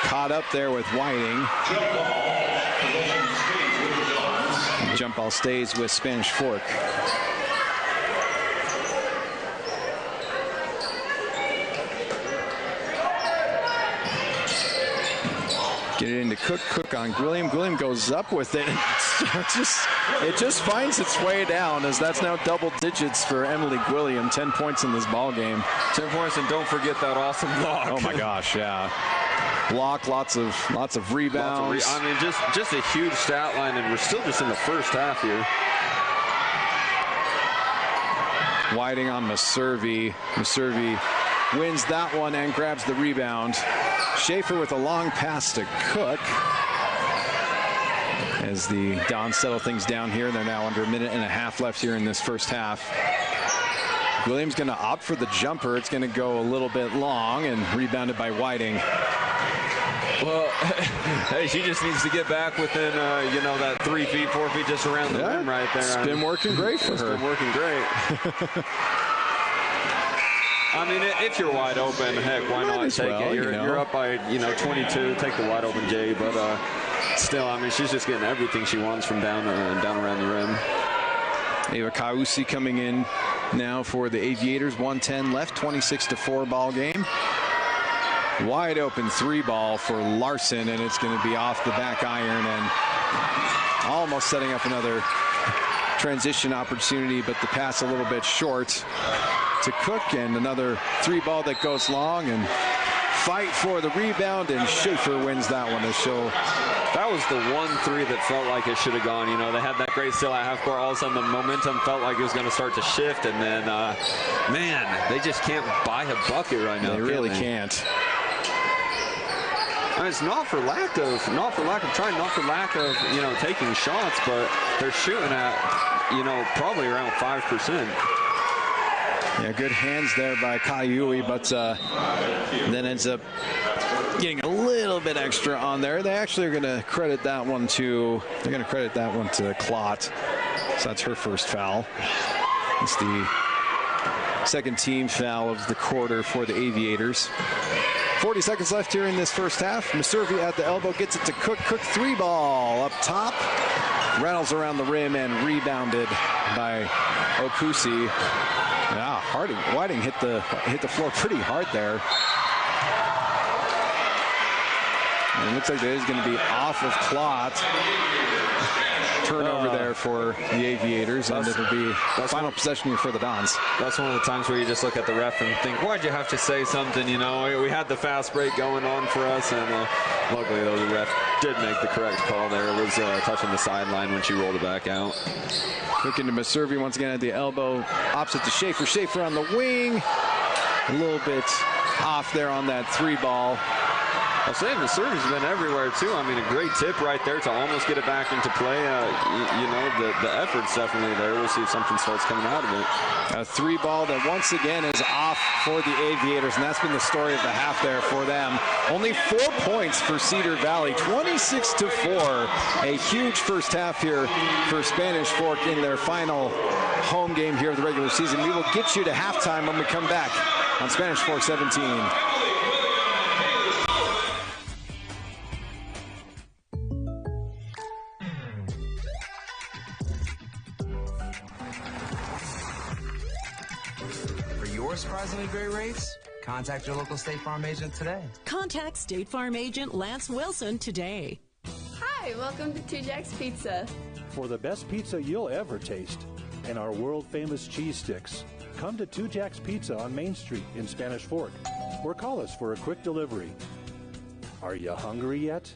caught up there with Whiting. Jump ball stays with Spanish Fork. Get it into Cook on Gwilliam. Gwilliam goes up with it. It just finds its way down, as that's now double digits for Emily Gwilliam. 10 points in this ball game. 10 points, and don't forget that awesome block. Oh my gosh, yeah. Block, lots of rebounds. Just a huge stat line, and we're still just in the first half here. Whiting on Maservi. Maservi wins that one and grabs the rebound. Schaefer with a long pass to Cook. As the Dons settle things down here, they're now under a minute and a half left here in this first half. Williams going to opt for the jumper. It's going to go a little bit long and rebounded by Whiting. Well, hey, she just needs to get back within, that 3 feet, 4 feet just around the rim right there. It's been working great for her. It's been working great. I mean, if you're wide open, heck, why not take it? You're up by, 22, take the wide open J, but still, I mean, she's just getting everything she wants from down around the rim. Ava Kausi coming in now for the Aviators. 1:10 left, 26-4 ball game. Wide open 3-ball for Larson, and it's going to be off the back iron and almost setting up another transition opportunity, but the pass a little bit short to Cook, and another 3-ball that goes long, and fight for the rebound, and Schaefer wins that one. That was the 1-3 that felt like it should have gone. They had that great steal at half court. All of a sudden, the momentum felt like it was going to start to shift, and then, man, they just can't buy a bucket right now. They really can't. mean, it's not for lack of trying, not for lack of, taking shots, but they're shooting at, probably around 5%. Yeah, good hands there by Kaiui, but then ends up getting a little bit extra on there. They actually are going to credit that one to Klott. So that's her first foul. It's the second team foul of the quarter for the Aviators. 40 seconds left here in this first half. Meservey at the elbow gets it to Cook. Cook 3-ball up top. Rattles around the rim and rebounded by Okusi. Yeah, Whiting hit the floor pretty hard there. And it looks like it is going to be off of Klott. Turnover there for the Aviators, and it'll be final possession here for the Dons. That's one of the times where you just look at the ref and think, why'd you have to say something? We had the fast break going on for us, and luckily, though, the ref did make the correct call there. It was touching the sideline when she rolled it back out. Looking to Meservey once again at the elbow, opposite to Schaefer. Schaefer on the wing, a little bit off there on that 3-ball. I'll say Meservey's been everywhere, too. I mean, a great tip right there to almost get it back into play. The effort's definitely there. We'll see if something starts coming out of it. A 3-ball that once again is off for the Aviators, and that's been the story of the half there for them. Only 4 points for Cedar Valley, 26-4. A huge first half here for Spanish Fork in their final home game here of the regular season. We will get you to halftime when we come back on Spanish Fork 17. Surprisingly great rates? Contact your local State Farm agent today. Contact State Farm agent Lance Wilson today. Hi, welcome to Two Jacks Pizza. For the best pizza you'll ever taste and our world-famous cheese sticks, come to Two Jacks Pizza on Main Street in Spanish Fork or call us for a quick delivery. Are you hungry yet?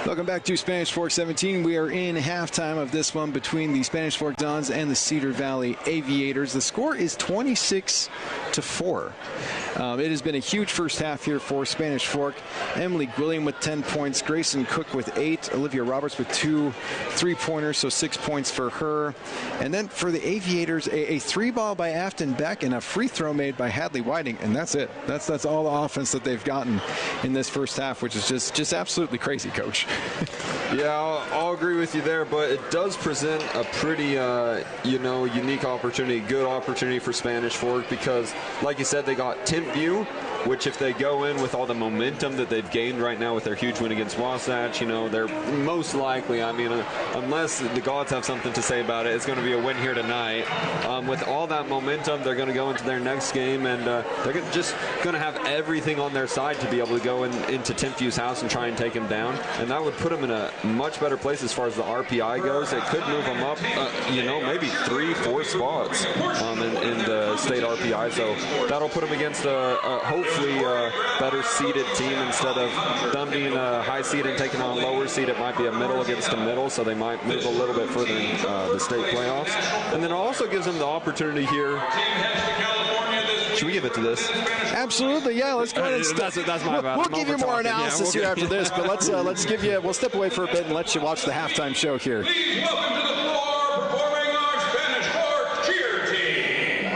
Welcome back to Spanish Fork 17. We are in halftime of this one between the Spanish Fork Dons and the Cedar Valley Aviators. The score is 26-4. It has been a huge first half here for Spanish Fork. Emily Gwilliam with 10 points, Grayson Cook with 8, Olivia Roberts with 2 3-pointers, so 6 points for her. And then for the Aviators, a 3-ball by Afton Beck and a free throw made by Hadley Whiting, and that's it. That's all the offense that they've gotten in this first half, which is just absolutely crazy, Coach. Yeah, I'll agree with you there, but it does present a pretty, unique opportunity, good opportunity for Spanish Fork because, like you said, they got 10th View, which if they go in with all the momentum that they've gained right now with their huge win against Wasatch, they're most likely, unless the gods have something to say about it, it's going to be a win here tonight. With all that momentum, they're going to go into their next game, and they're just going to have everything on their side to be able to go into 10th View's house and try and take them down, and that would put them in a much better place as far as the RPI goes. It could move them up, maybe 3-4 spots in the state RPI, so that'll put them against hopefully a better seeded team instead of them being a high seed and taking on a lower seed. It might be a middle against a middle, so they might move a little bit further in the state playoffs. And then it also gives them the opportunity here. Should we give it to this? Absolutely, yeah. Let's go ahead and that's my bad. We'll give you more analysis here after this, but let's give you. We'll step away for a bit and let you watch the halftime show here. Please welcome to the floor performing our Spanish Fork cheer team.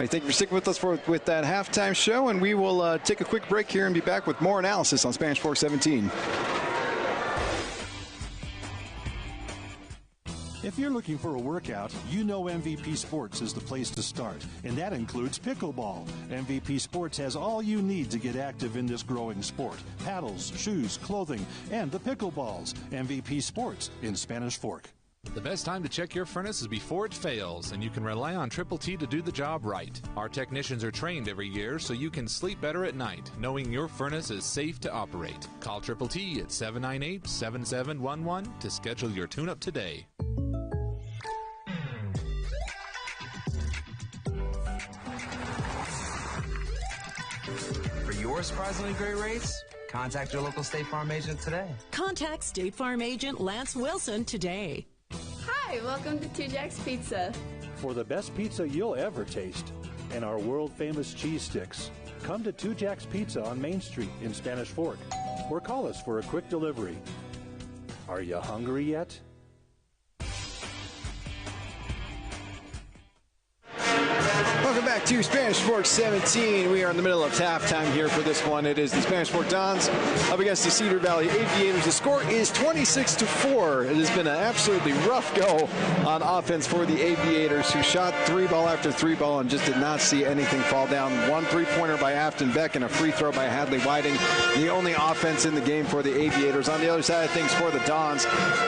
thank you for sticking with us with that halftime show, and we will take a quick break here and be back with more analysis on Spanish Fork 17. If you're looking for a workout, you know MVP Sports is the place to start, and that includes pickleball. MVP Sports has all you need to get active in this growing sport. Paddles, shoes, clothing, and the pickleballs. MVP Sports in Spanish Fork. The best time to check your furnace is before it fails, and you can rely on Triple T to do the job right. Our technicians are trained every year so you can sleep better at night, knowing your furnace is safe to operate. Call Triple T at 798-7711 to schedule your tune-up today. For your surprisingly great rates, contact your local State Farm agent today. Contact State Farm agent Lance Wilson today. Hi, welcome to Two Jacks Pizza. For the best pizza you'll ever taste and our world-famous cheese sticks, come to Two Jacks Pizza on Main Street in Spanish Fork or call us for a quick delivery. Are you hungry yet? Welcome back to Spanish Fork 17. We are in the middle of halftime here for this one. It is the Spanish Fork Dons up against the Cedar Valley Aviators. The score is 26-4. It has been an absolutely rough go on offense for the Aviators, who shot 3-ball after 3-ball and just did not see anything fall down. One three-pointer by Afton Beck and a free throw by Hadley Whiting. The only offense in the game for the Aviators. On the other side of things for the Dons,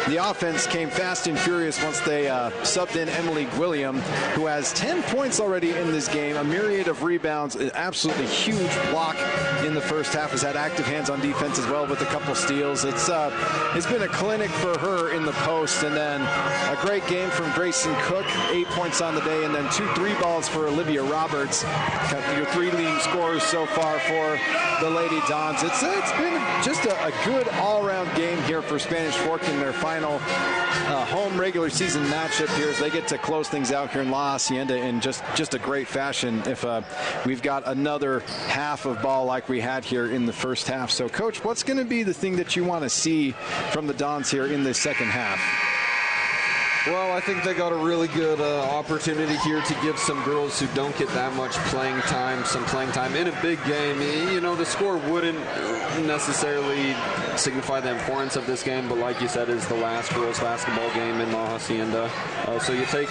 the offense came fast and furious once they subbed in Emily Gwilliam, who has 10 points already in this game, a myriad of rebounds, an absolutely huge block in the first half. Has had active hands on defense as well with a couple steals. It's been a clinic for her in the post, and then a great game from Grayson Cook, 8 points on the day, and then 2 3-balls for Olivia Roberts. Your 3 leading scorers so far for the Lady Dons. It's been just a good all-around game here for Spanish Fork in their final home regular season matchup here as they get to close things out here in La Hacienda in just a great fashion if we've got another half of ball like we had here in the first half. So, Coach, what's going to be the thing that you want to see from the Dons here in this second half? Well, I think they got a really good opportunity here to give some girls who don't get that much playing time some playing time in a big game. You know, the score wouldn't necessarily signify the importance of this game, but like you said, is the last girls basketball game in La Hacienda. So you take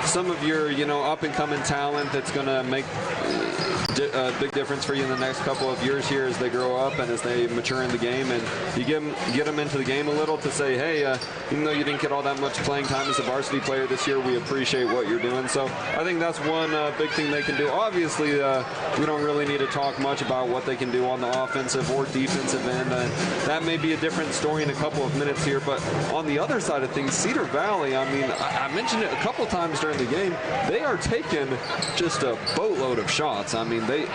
some of your, up-and-coming talent that's going to make a big difference for you in the next couple of years here as they grow up and as they mature in the game, and you get them into the game a little to say, hey, even though you didn't get all that much playing time as a varsity player this year, we appreciate what you're doing. So I think that's one big thing they can do. Obviously, we don't really need to talk much about what they can do on the offensive or defensive end. That may be a different story in a couple of minutes here, but on the other side of things, Cedar Valley, I mean, I mentioned it a couple times during the game, they are taking just a boatload of shots. I mean, they,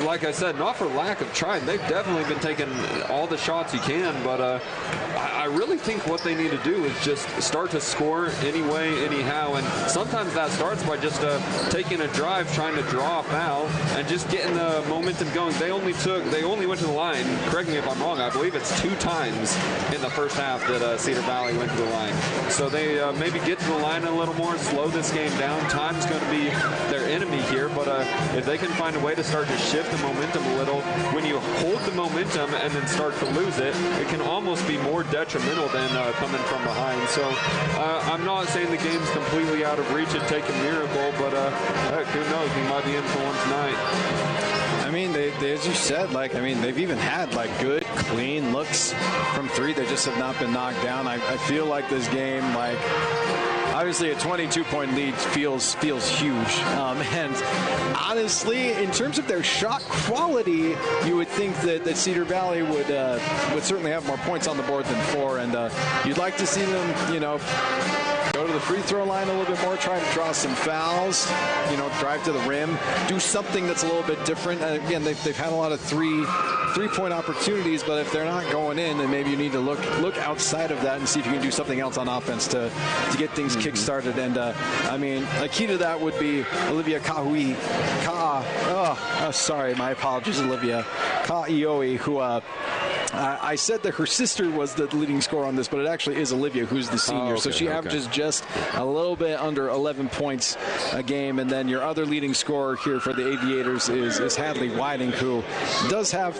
like I said, not for lack of trying, they've definitely been taking all the shots you can, but I really think what they need to do is just start to score anyway, anyhow, and sometimes that starts by just taking a drive, trying to draw a foul, and just getting the momentum going. They only went to the line, correct me if I'm wrong, I believe it's 2 times in the first half that Cedar Valley went to the line. So they maybe get to the line a little more, slow this game down. Time's going to be their enemy here, but if they can find a way to start to shift the momentum a little, when you hold the momentum and then start to lose it, it can almost be more detrimental than coming from behind. So I'm not saying the game's completely out of reach. It'd take a miracle, but heck, who knows? We might be in for one tonight. I mean, they, as you said, they've even had good, clean looks from 3. They just have not been knocked down. I feel like this game, obviously a 22-point lead feels huge. And honestly, in terms of their shot quality, you would think that Cedar Valley would certainly have more points on the board than 4. And you'd like to see them, go to the free throw line a little bit more, try to draw some fouls, drive to the rim, do something that's a little bit different. Again, they've had a lot of three-point opportunities, but if they're not going in, then maybe you need to look outside of that and see if you can do something else on offense to get things kick-started. And, a key to that would be Olivia sorry, my apologies, Olivia Ka'ioi, who I said that her sister was the leading scorer on this, but it actually is Olivia who's the senior. Okay, so she averages just a little bit under 11 points a game. And then your other leading scorer here for the Aviators is Hadley Whiting, who does have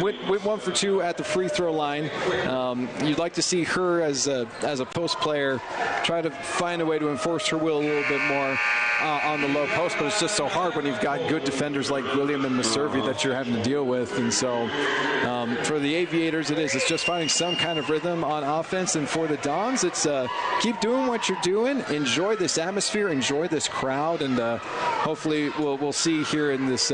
went 1 for 2 at the free throw line. You'd like to see her as a post player try to find a way to enforce her will a little bit more on the low post, but it's just so hard when you've got good defenders like William and Maservi that you're having to deal with. And so for the Aviators, it's just finding some kind of rhythm on offense. And for the Dons, it's keep doing what you're doing, enjoy this atmosphere, enjoy this crowd, and hopefully we'll see here in this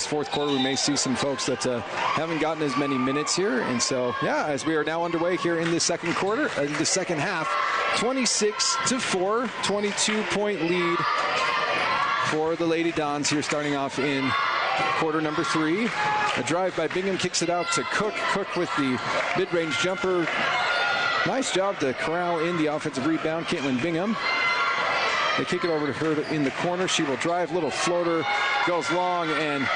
fourth quarter, we may see some folks that haven't gotten as many minutes here. And so, yeah, as we are now underway here in the second quarter, the second half, 26-4, 22-point lead for the Lady Dons here, starting off in quarter number 3. A drive by Bingham kicks it out to Cook. Cook with the mid-range jumper. Nice job to corral in the offensive rebound, Caitlin Bingham. They kick it over to her in the corner. She will drive, little floater, goes long, and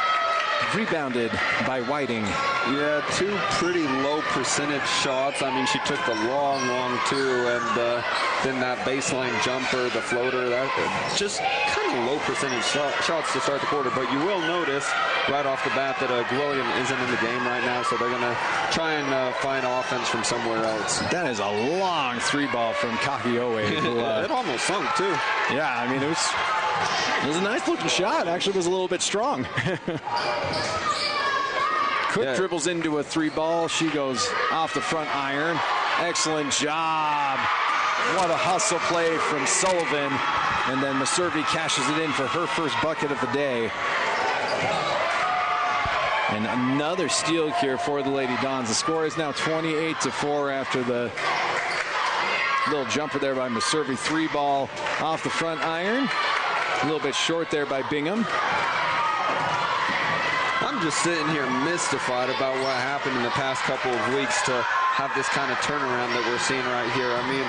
rebounded by Whiting. Yeah, 2 pretty low percentage shots. I mean, she took the long two, and then that baseline jumper, the floater, that just kind of low percentage shots to start the quarter. But you will notice right off the bat that Gwilliam isn't in the game right now, so they're going to try and find offense from somewhere else. That is a long 3-ball from Kakioe. It almost sunk, too. Yeah, I mean, it was a nice-looking shot. Actually, it was a little bit strong. Cook dribbles into a 3-ball. She goes off the front iron. Excellent job. What a hustle play from Sullivan. And then Maservi cashes it in for her first bucket of the day. And another steal here for the Lady Dons. The score is now 28-4 after the little jumper there by Maservi. 3-ball off the front iron. A little bit short there by Bingham. I'm just sitting here mystified about what happened in the past couple of weeks to have this kind of turnaround that we're seeing right here. I mean,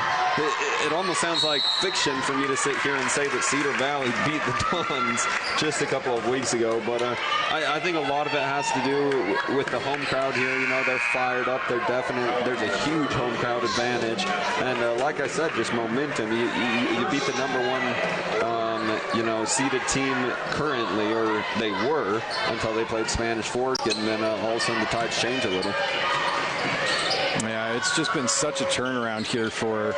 it almost sounds like fiction for me to sit here and say that Cedar Valley beat the Dons just a couple of weeks ago. But I think a lot of it has to do with the home crowd here. You know, they're fired up. They're definite. There's a huge home crowd advantage. And like I said, just momentum. You beat the number 1 seeded team currently, or they were until they played Spanish Fork, and then all of a sudden the tides change a little. Yeah, it's just been such a turnaround here for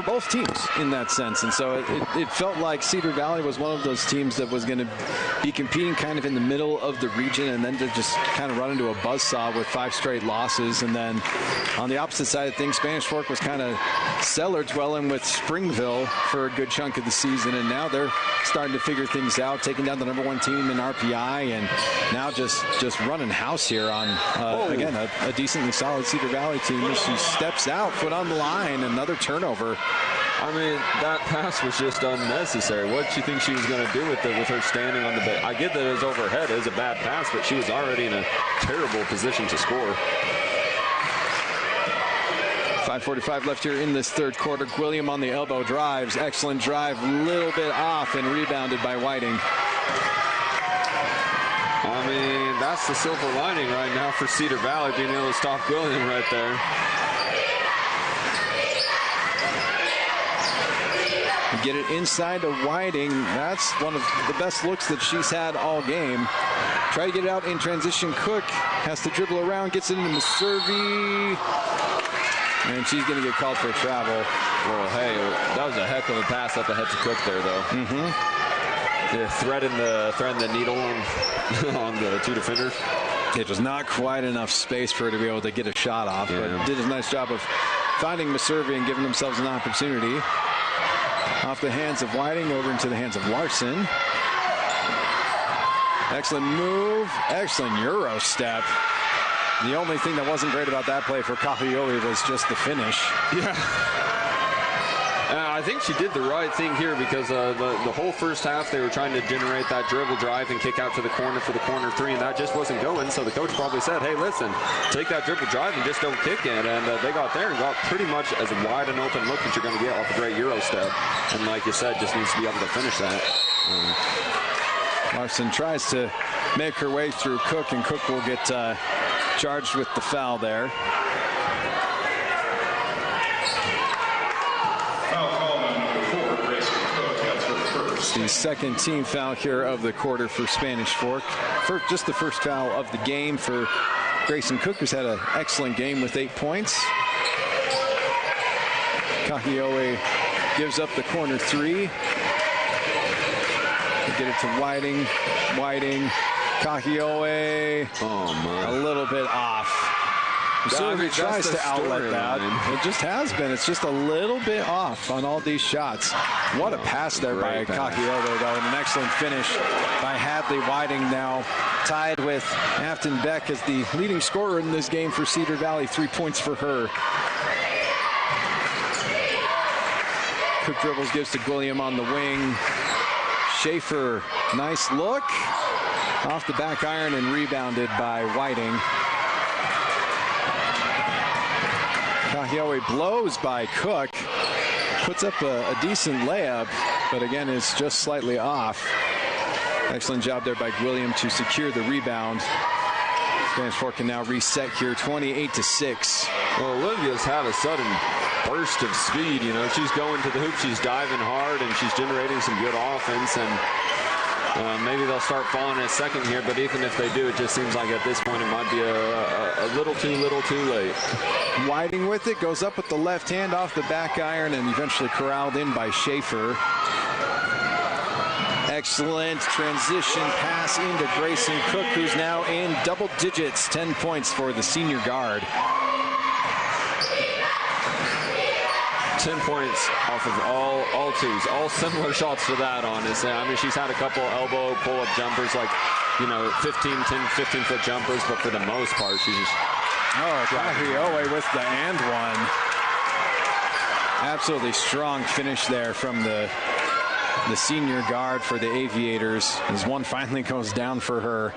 both teams in that sense. And so it felt like Cedar Valley was one of those teams that was going to be competing kind of in the middle of the region, and then to just kind of run into a buzzsaw with 5 straight losses. And then on the opposite side of things, Spanish Fork was kind of cellar dwelling with Springville for a good chunk of the season, and now they're starting to figure things out, taking down the number 1 team in RPI, and now just running house here on again a decently solid Cedar Valley team. She steps out, foot on the line, another turnover. I mean, that pass was just unnecessary. What did you think she was going to do with it, with her standing on the base? I get that it was overhead. It was a bad pass, but she was already in a terrible position to score. 5:45 left here in this third quarter. Gwilliam on the elbow drives. Excellent drive. Little bit off and rebounded by Whiting. I mean, that's the silver lining right now for Cedar Valley, being able to stop Gwilliam right there. Get it inside to Whiting. That's one of the best looks that she's had all game. Try to get it out in transition. Cook has to dribble around, gets it into Maservi. And she's going to get called for a travel. Well, hey, that was a heck of a pass up ahead to Cook there, though. Mm-hmm. Yeah, threading the needle on the 2 defenders. It was not quite enough space for her to be able to get a shot off, but did a nice job of finding Maservi and giving themselves an opportunity. Off the hands of Whiting, over into the hands of Larson. Excellent move. Excellent Euro step. The only thing that wasn't great about that play for Kakioe was just the finish. Yeah. I think she did the right thing here, because the whole first half they were trying to generate that dribble drive and kick out to the corner for the corner 3, and that just wasn't going. So the coach probably said, hey, listen, take that dribble drive and just don't kick it. And they got there and got pretty much as wide an open look as you're going to get off a great Euro step. And like you said, just needs to be able to finish that. Larson tries to make her way through Cook, and Cook will get charged with the foul there. Foul call on number 4, Grayson Cook. That's her first. The second team foul here of the quarter for Spanish Fork. Just the first foul of the game for Grayson Cook, who's had an excellent game with 8 points. Kahioe gives up the corner 3. Get it to Whiting. Kahioe. Oh, my. A little bit off. Sylvie tries to outlet that. It just has been. It's just a little bit off on all these shots. What a pass there by Kahioe, though, and an excellent finish by Hadley. Whiting now tied with Afton Beck as the leading scorer in this game for Cedar Valley. 3 points for her. Cook dribbles, gives to William on the wing. Schaefer, nice look. Off the back iron and rebounded by Whiting. Kahioe blows by Cook. Puts up a decent layup, but again is just slightly off. Excellent job there by William to secure the rebound. Spanish Fork can now reset here, 28-6. Well, Olivia's had a sudden burst of speed. You know, she's going to the hoop, she's diving hard, and she's generating some good offense. And maybe they'll start falling in a second here, but even if they do, it just seems like at this point it might be a little too late. Whiting with it, goes up with the left hand off the back iron and eventually corralled in by Schaefer. Excellent transition pass into Grayson Cook, who's now in double digits, 10 points for the senior guard. 10 points off of all twos, all similar shots to that, honestly. I mean, she's had a couple elbow pull-up jumpers, like, 15-foot jumpers, but for the most part, she's just... Oh, Kahioe with the and one. Absolutely strong finish there from the senior guard for the Aviators, as one finally goes down for her.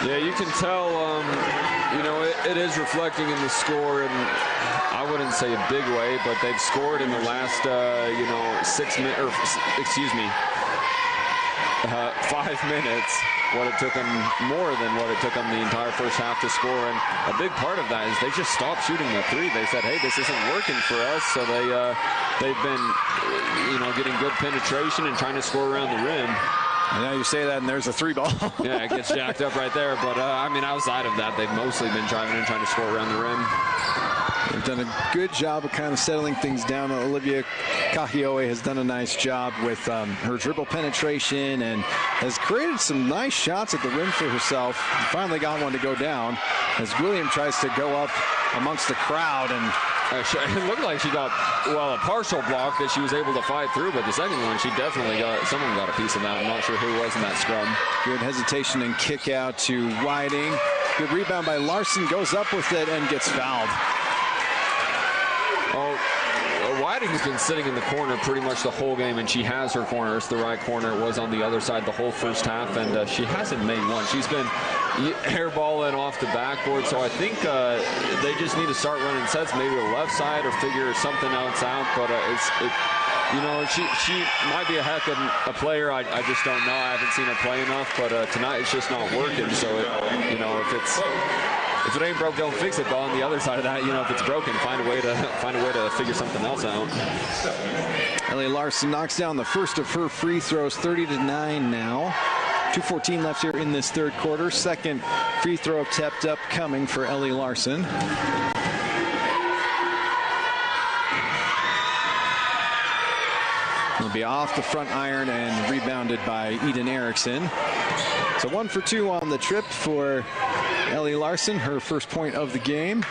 Yeah, you can tell, it is reflecting in the score, and I wouldn't say a big way, but they've scored in the last, 5 minutes. What it took them, more than what it took them the entire first half to score. And a big part of that is they just stopped shooting the 3. They said, hey, this isn't working for us. So they've been, getting good penetration and trying to score around the rim. And now you say that, and there's a 3 ball. Yeah, it gets jacked up right there. But, outside of that, they've mostly been driving and trying to score around the rim. They've done a good job of kind of settling things down. Olivia Kahioe has done a nice job with her dribble penetration and has created some nice shots at the rim for herself. Finally got one to go down as William tries to go up amongst the crowd. And it looked like she got, a partial block that she was able to fight through, but the second one, someone got a piece of that. I'm not sure who was in that scrum. Good hesitation and kick out to Whiting. Good rebound by Larson, goes up with it and gets fouled. Whiting's been sitting in the corner pretty much the whole game, and she has her corner. It's the right corner. It was on the other side the whole first half, and she hasn't made one. She's been airballing off the backboard, so I think they just need to start running sets, maybe the left side, or figure something else out. But she might be a heck of a player. I just don't know. I haven't seen her play enough, but tonight it's just not working. So if it ain't broke, don't fix it. But on the other side of that, if it's broken, find a way to figure something else out. Ellie Larson knocks down the first of her free throws, 30-9 now. 2:14 left here in this third quarter. Second free throw tapped up coming for Ellie Larson. It'll be off the front iron and rebounded by Eden Erickson. So 1 for 2 on the trip for Ellie Larson, her first point of the game.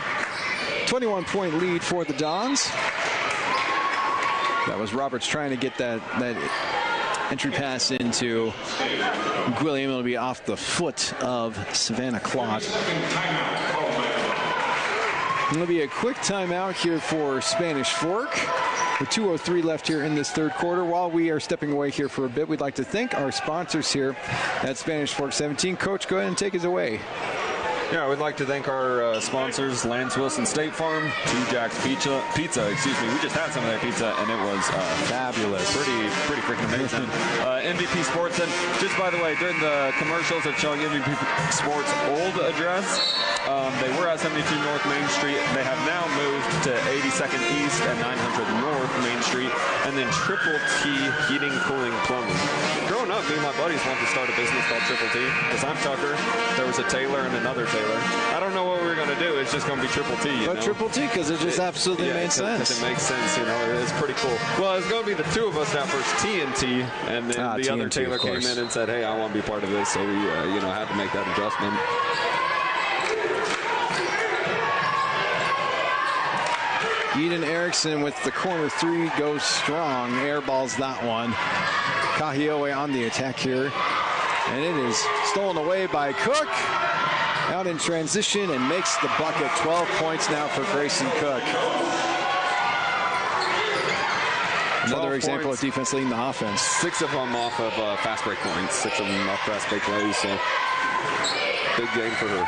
21-point lead for the Dons. That was Roberts trying to get that entry pass into William. It'll be off the foot of Savannah Clott. It'll be a quick timeout here for Spanish Fork. With 2:03 left here in this third quarter. While we are stepping away here for a bit, we'd like to thank our sponsors here at Spanish Fork 17. Coach, go ahead and take us away. Yeah, we'd like to thank our sponsors, Lance Wilson State Farm, Two Jack's Pizza. We just had some of their pizza, and it was fabulous. pretty freaking amazing. MVP Sports, and just by the way, during the commercials, it's showing MVP Sports' old address. They were at 72 North Main Street. They have now moved to 82nd East and 900 North Main Street, and then Triple T Heating, Cooling, Plumbing. Growing up, me and my buddies wanted to start a business called Triple T. Because I'm Tucker, there was a Taylor and another Taylor. I don't know what we were going to do. It's just going to be Triple T. You know? Triple T, because it just absolutely made sense. It makes sense, you know. It's pretty cool. Well, it's going to be the two of us at first, TNT, and then the other Taylor came in and said, "Hey, I want to be part of this," so we, had to make that adjustment. Eden Erickson with the corner three goes strong. Airballs that one. Kahioe on the attack here. And it is stolen away by Cook. Out in transition and makes the bucket. 12 points now for Grayson Cook. Another example of defense leading the offense. 6 of them off of fast break points. 6 of them off fast break plays. So big game for her.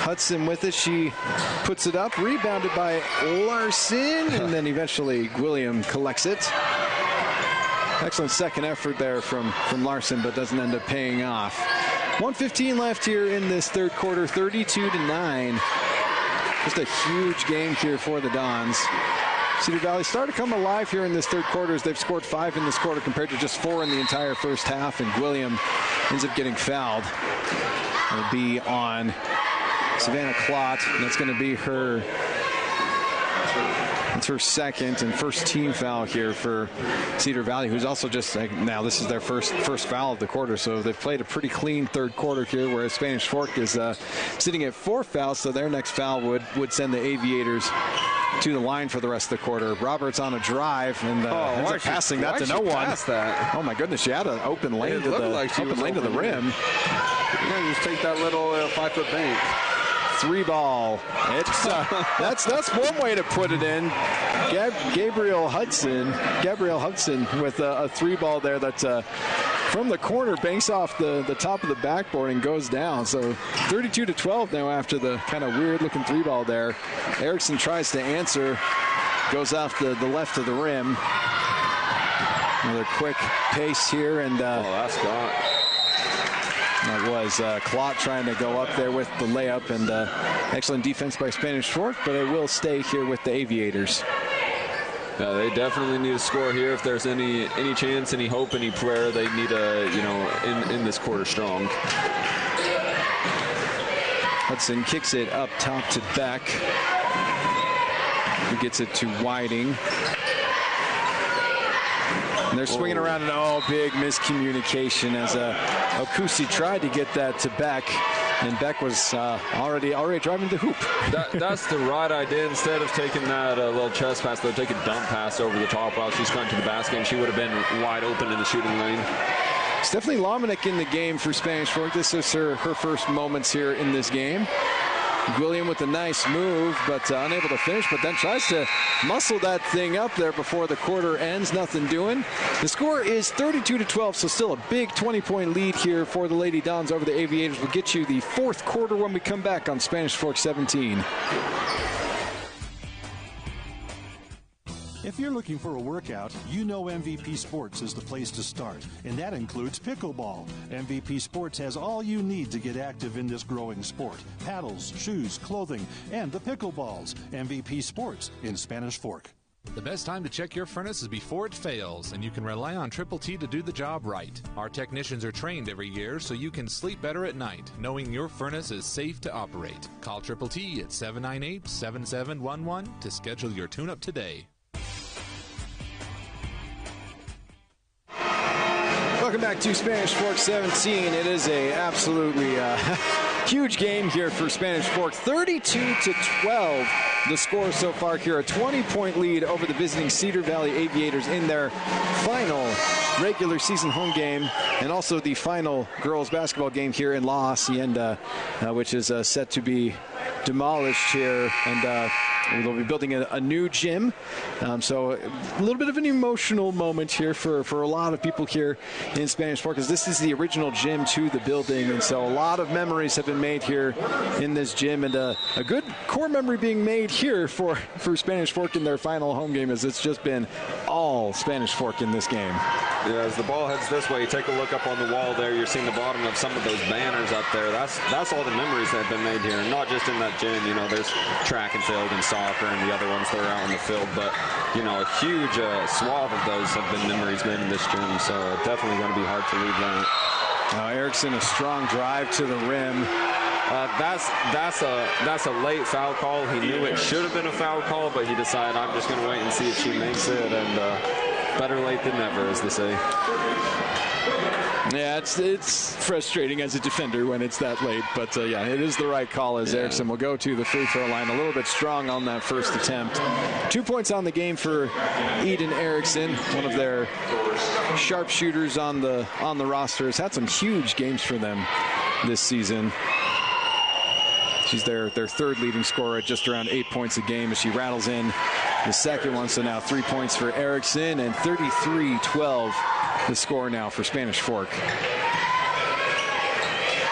Hudson with it. She puts it up. Rebounded by Larson. And then eventually William collects it. Excellent second effort there from Larson, but doesn't end up paying off. 1:15 left here in this third quarter. 32-9. Just a huge game here for the Dons. Cedar Valley started to come alive here in this third quarter as they've scored 5 in this quarter compared to just 4 in the entire first half. And William ends up getting fouled. It'll be on Savannah Clott, and that's going to be her. It's her second and first team foul here for Cedar Valley, who's also just now this is their first foul of the quarter. So they've played a pretty clean third quarter here, whereas Spanish Fork is sitting at 4 fouls. So their next foul would send the Aviators to the line for the rest of the quarter. Roberts on a drive and ends up passing that to no one. Oh my goodness, she had an open lane to the rim. Yeah, just take that little 5-foot bank. 3 ball. It's that's one way to put it in. Gabrielle Hudson with a 3 ball there that's from the corner, banks off the top of the backboard and goes down. So 32-12 now after the kind of weird looking 3 ball there. Erickson tries to answer, goes off the left of the rim. Another quick pace here and that's gone. That was Clott trying to go up there with the layup, and excellent defense by Spanish Fork, but it will stay here with the Aviators. They definitely need to score here if there's any chance, any hope, any prayer. They need in this quarter strong. Hudson kicks it up top to Beck, who gets it to Whiting. And they're swinging around an big miscommunication as Okusi tried to get that to Beck, and Beck was already driving the hoop. That's the right idea. Instead of taking that little chest pass, they'll take a dump pass over the top while she's going to the basket, and she would have been wide open in the shooting lane. Stephanie Lomenick in the game for Spanish Fork. This is her first moments here in this game. William with a nice move, but unable to finish, but then tries to muscle that thing up there before the quarter ends. Nothing doing. The score is 32-12, so still a big 20-point lead here for the Lady Dons over the Aviators. We'll get you the fourth quarter when we come back on Spanish Fork 17. If you're looking for a workout, you know MVP Sports is the place to start, and that includes pickleball. MVP Sports has all you need to get active in this growing sport. Paddles, shoes, clothing, and the pickleballs. MVP Sports in Spanish Fork. The best time to check your furnace is before it fails, and you can rely on Triple T to do the job right. Our technicians are trained every year so you can sleep better at night, knowing your furnace is safe to operate. Call Triple T at 798-7711 to schedule your tune-up today. Welcome back to Spanish Fork 17. It is a absolutely huge game here for Spanish Fork. 32-12 the score so far here. A 20-point lead over the visiting Cedar Valley Aviators in their final regular season home game, and also the final girls basketball game here in La Hacienda, which is set to be demolished here, and they'll be building a new gym. So a little bit of an emotional moment here for a lot of people here in Spanish Fork, because this is the original gym to the building, and so a lot of memories have been made here in this gym, and a good core memory being made here for Spanish Fork in their final home game is it's just been all Spanish Fork in this game. Yeah, as the ball heads this way, you take a look up on the wall there, you're seeing the bottom of some of those banners up there. That's all the memories that have been made here, not just in that gym. You know, there's track and field and soccer and the other ones that are out in the field, but, you know, a huge swath of those have been memories made in this gym, so definitely going to be hard to leave that. Erickson, a strong drive to the rim. That's a late foul call. He knew it should have been a foul call, but he decided, I'm just going to wait and see if she makes it, and better late than never, as they say. Yeah, it's frustrating as a defender when it's that late, but yeah, it is the right call as Erickson will go to the free throw line. A little bit strong on that first attempt. 2 points on the game for Eden Erickson, one of their sharpshooters on the roster. Has had some huge games for them this season. She's their third leading scorer at just around 8 points a game as she rattles in the second one. So now 3 points for Erickson and 33-12 the score now for Spanish Fork.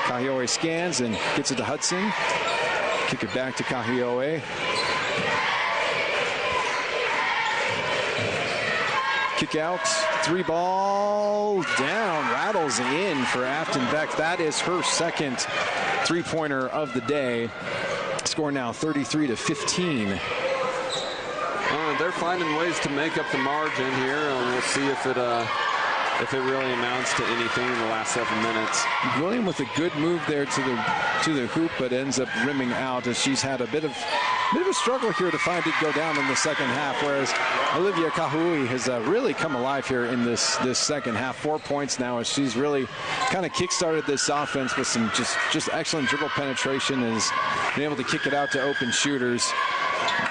Kahioe scans and gets it to Hudson. Kick it back to Kahioe. Kick out, 3-ball down, rattles in for Afton Beck. That is her second three-pointer of the day. Score now 33-15. They're finding ways to make up the margin here, and we'll see if it really amounts to anything in the last 7 minutes. William with a good move there to the hoop, but ends up rimming out as she's had a bit of a struggle here to find it go down in the second half, whereas Olivia Kahui has really come alive here in this second half. 4 points now as she's really kind of kick-started this offense with some just excellent dribble penetration and has been able to kick it out to open shooters.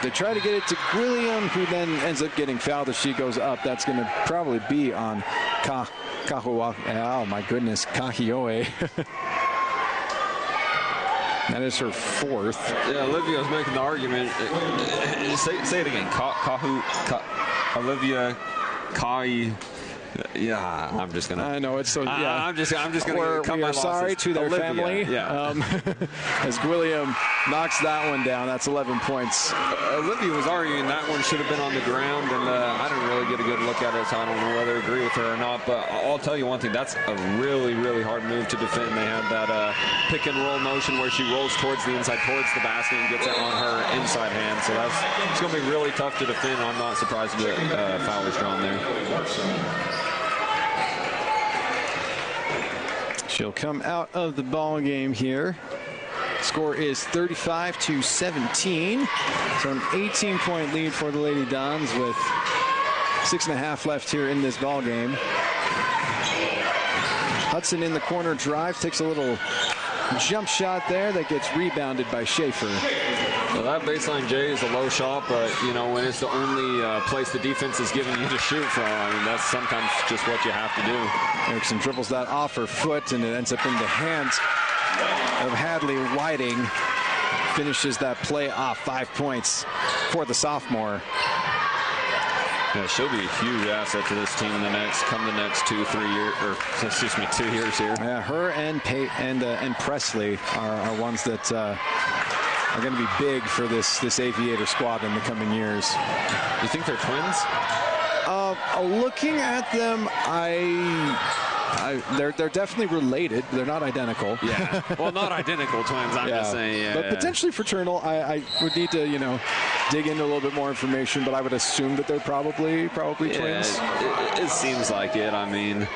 They try to get it to William, who then ends up getting fouled as she goes up. That's going to probably be on Kahua. Oh, my goodness, Kahioe. That is her fourth. Yeah, Olivia was making the argument. Say it again. Olivia Kai. Yeah, I'm just gonna. I know it's so. Yeah, I'm just gonna. We are sorry to their Olivia, family. Yeah. As William knocks that one down, that's 11 points. Olivia was arguing that one should have been on the ground, and I didn't really get a good look at it, so I don't know whether I agree with her or not. But I'll tell you one thing: that's a really, really hard move to defend. They had that pick and roll motion where she rolls towards the inside, towards the basket, and gets it on her inside hand. So it's going to be really tough to defend. I'm not surprised that foul was drawn there. She'll come out of the ball game here. Score is 35-17. So an 18-point lead for the Lady Dons with 6.5 left here in this ball game. Hudson in the corner drive, takes a little jump shot there that gets rebounded by Schaefer. Well, that baseline J is a low shot, but, you know, when it's the only place the defense is giving you to shoot from, I mean, that's sometimes just what you have to do. Erickson dribbles that off her foot, and it ends up in the hands of Hadley Whiting. Finishes that play off. 5 points for the sophomore. Yeah, she'll be a huge asset to this team in the next 2 years here. Yeah, her and Presley are ones that are going to be big for this Aviator squad in the coming years. You think they're twins? Looking at them, they're definitely related. They're not identical. Yeah. Well, not identical twins. I'm just saying. Yeah, but potentially fraternal. I would need to, dig into a little bit more information. But I would assume that they're probably twins. It seems like it. I mean,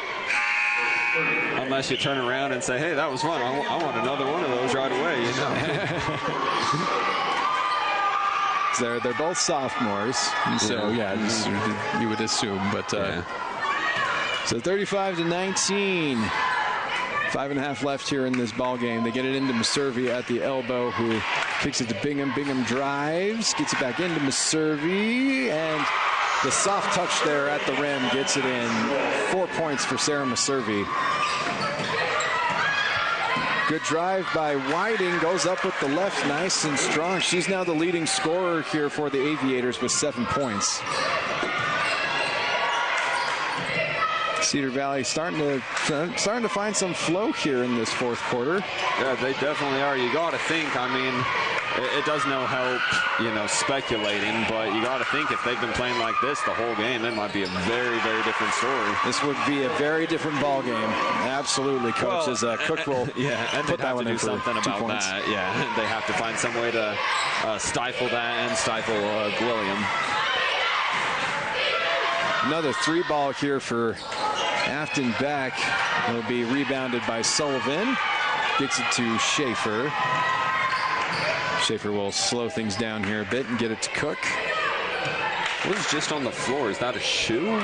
unless you turn around and say, "Hey, that was fun. I want another one of those right away." They're both sophomores, and so you would assume. But so 35-19, 5.5 left here in this ball game. They get it into Meservey at the elbow, who kicks it to Bingham. Bingham drives, gets it back into Meservey, and the soft touch there at the rim gets it in. 4 points for Sarah Meservey. Good drive by Whiting, goes up with the left, nice and strong. She's now the leading scorer here for the Aviators with 7 points. Cedar Valley starting to find some flow here in this fourth quarter. Yeah, they definitely are. You got to think, I mean, it does no help, speculating, but you got to think if they've been playing like this the whole game, it might be a very, very different story. This would be a very different ball game. Absolutely, Coach. As Cook will and put that have one to in do for something 2 about points. that. Yeah, they have to find some way to stifle that and stifle William. Another 3-ball here for Afton Beck. Will be rebounded by Sullivan. Gets it to Schaefer. Schaefer will slow things down here a bit and get it to Cook. What is just on the floor? Is that a shoe? I'm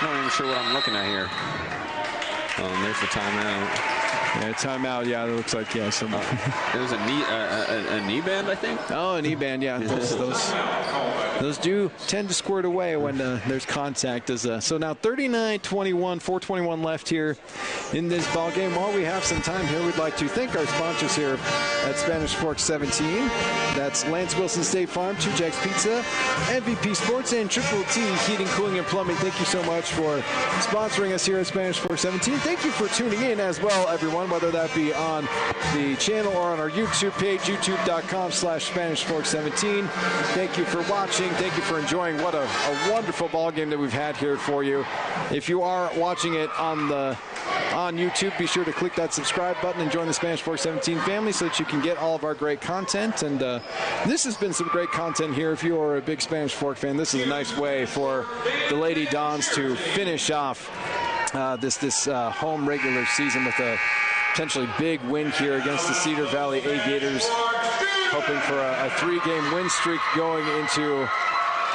not even sure what I'm looking at here. Oh, and there's the timeout. Yeah, timeout. Yeah, it looks like, yeah. It was a knee band, I think. Oh, a knee band. Yeah, those do tend to squirt away when there's contact. So now 39-21, 4:21 left here in this ball game. While we have some time here, we'd like to thank our sponsors here at Spanish Fork 17. That's Lance Wilson State Farm, 2 Jack's Pizza, MVP Sports, and Triple T Heating, Cooling, and Plumbing. Thank you so much for sponsoring us here at Spanish Fork 17. Thank you for tuning in as well, everyone, whether that be on the channel or on our YouTube page, youtube.com/Spanish Fork 17. Thank you for watching. Thank you for enjoying. What a wonderful ball game that we've had here for you. If you are watching it on YouTube, be sure to click that subscribe button and join the Spanish Fork 17 family so that you can get all of our great content. And this has been some great content here. If you are a big Spanish Fork fan, this is a nice way for the Lady Dons to finish off this home regular season with a potentially big win here against the Cedar Valley Aviators, hoping for a 3-game win streak going into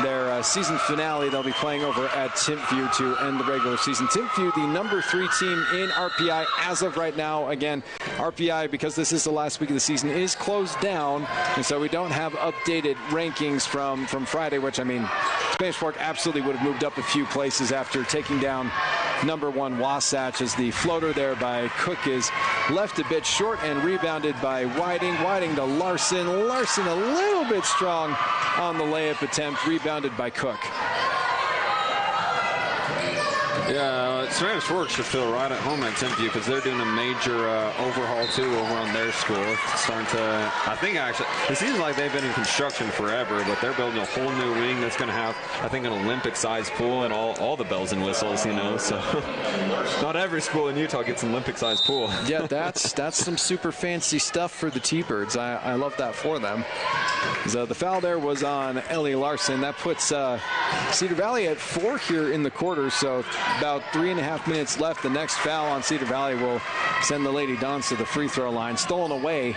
their season finale. They'll be playing over at Timpview to end the regular season. Timpview, the number 3 team in RPI as of right now. Again, RPI, because this is the last week of the season, is closed down, and so we don't have updated rankings from Friday, which, I mean, Spanish Fork absolutely would have moved up a few places after taking down number 1 Wasatch, as the floater there by Cook is left a bit short and rebounded by Whiting. Whiting to Larson. Larson a little bit strong on the layup attempt, rebounded by Cook. Yeah, Spanish Fork should feel right at home at Timpview because they're doing a major overhaul too over on their school. It's starting to, I think actually, it seems like they've been in construction forever, but they're building a whole new wing that's going to have, I think, an Olympic-sized pool and all the bells and whistles, So not every school in Utah gets an Olympic-sized pool. Yeah, that's some super fancy stuff for the T-Birds. I love that for them. So the foul there was on Ellie Larson. That puts Cedar Valley at 4 here in the quarter, so about 3.5 minutes left. The next foul on Cedar Valley will send the Lady Dons to the free throw line. Stolen away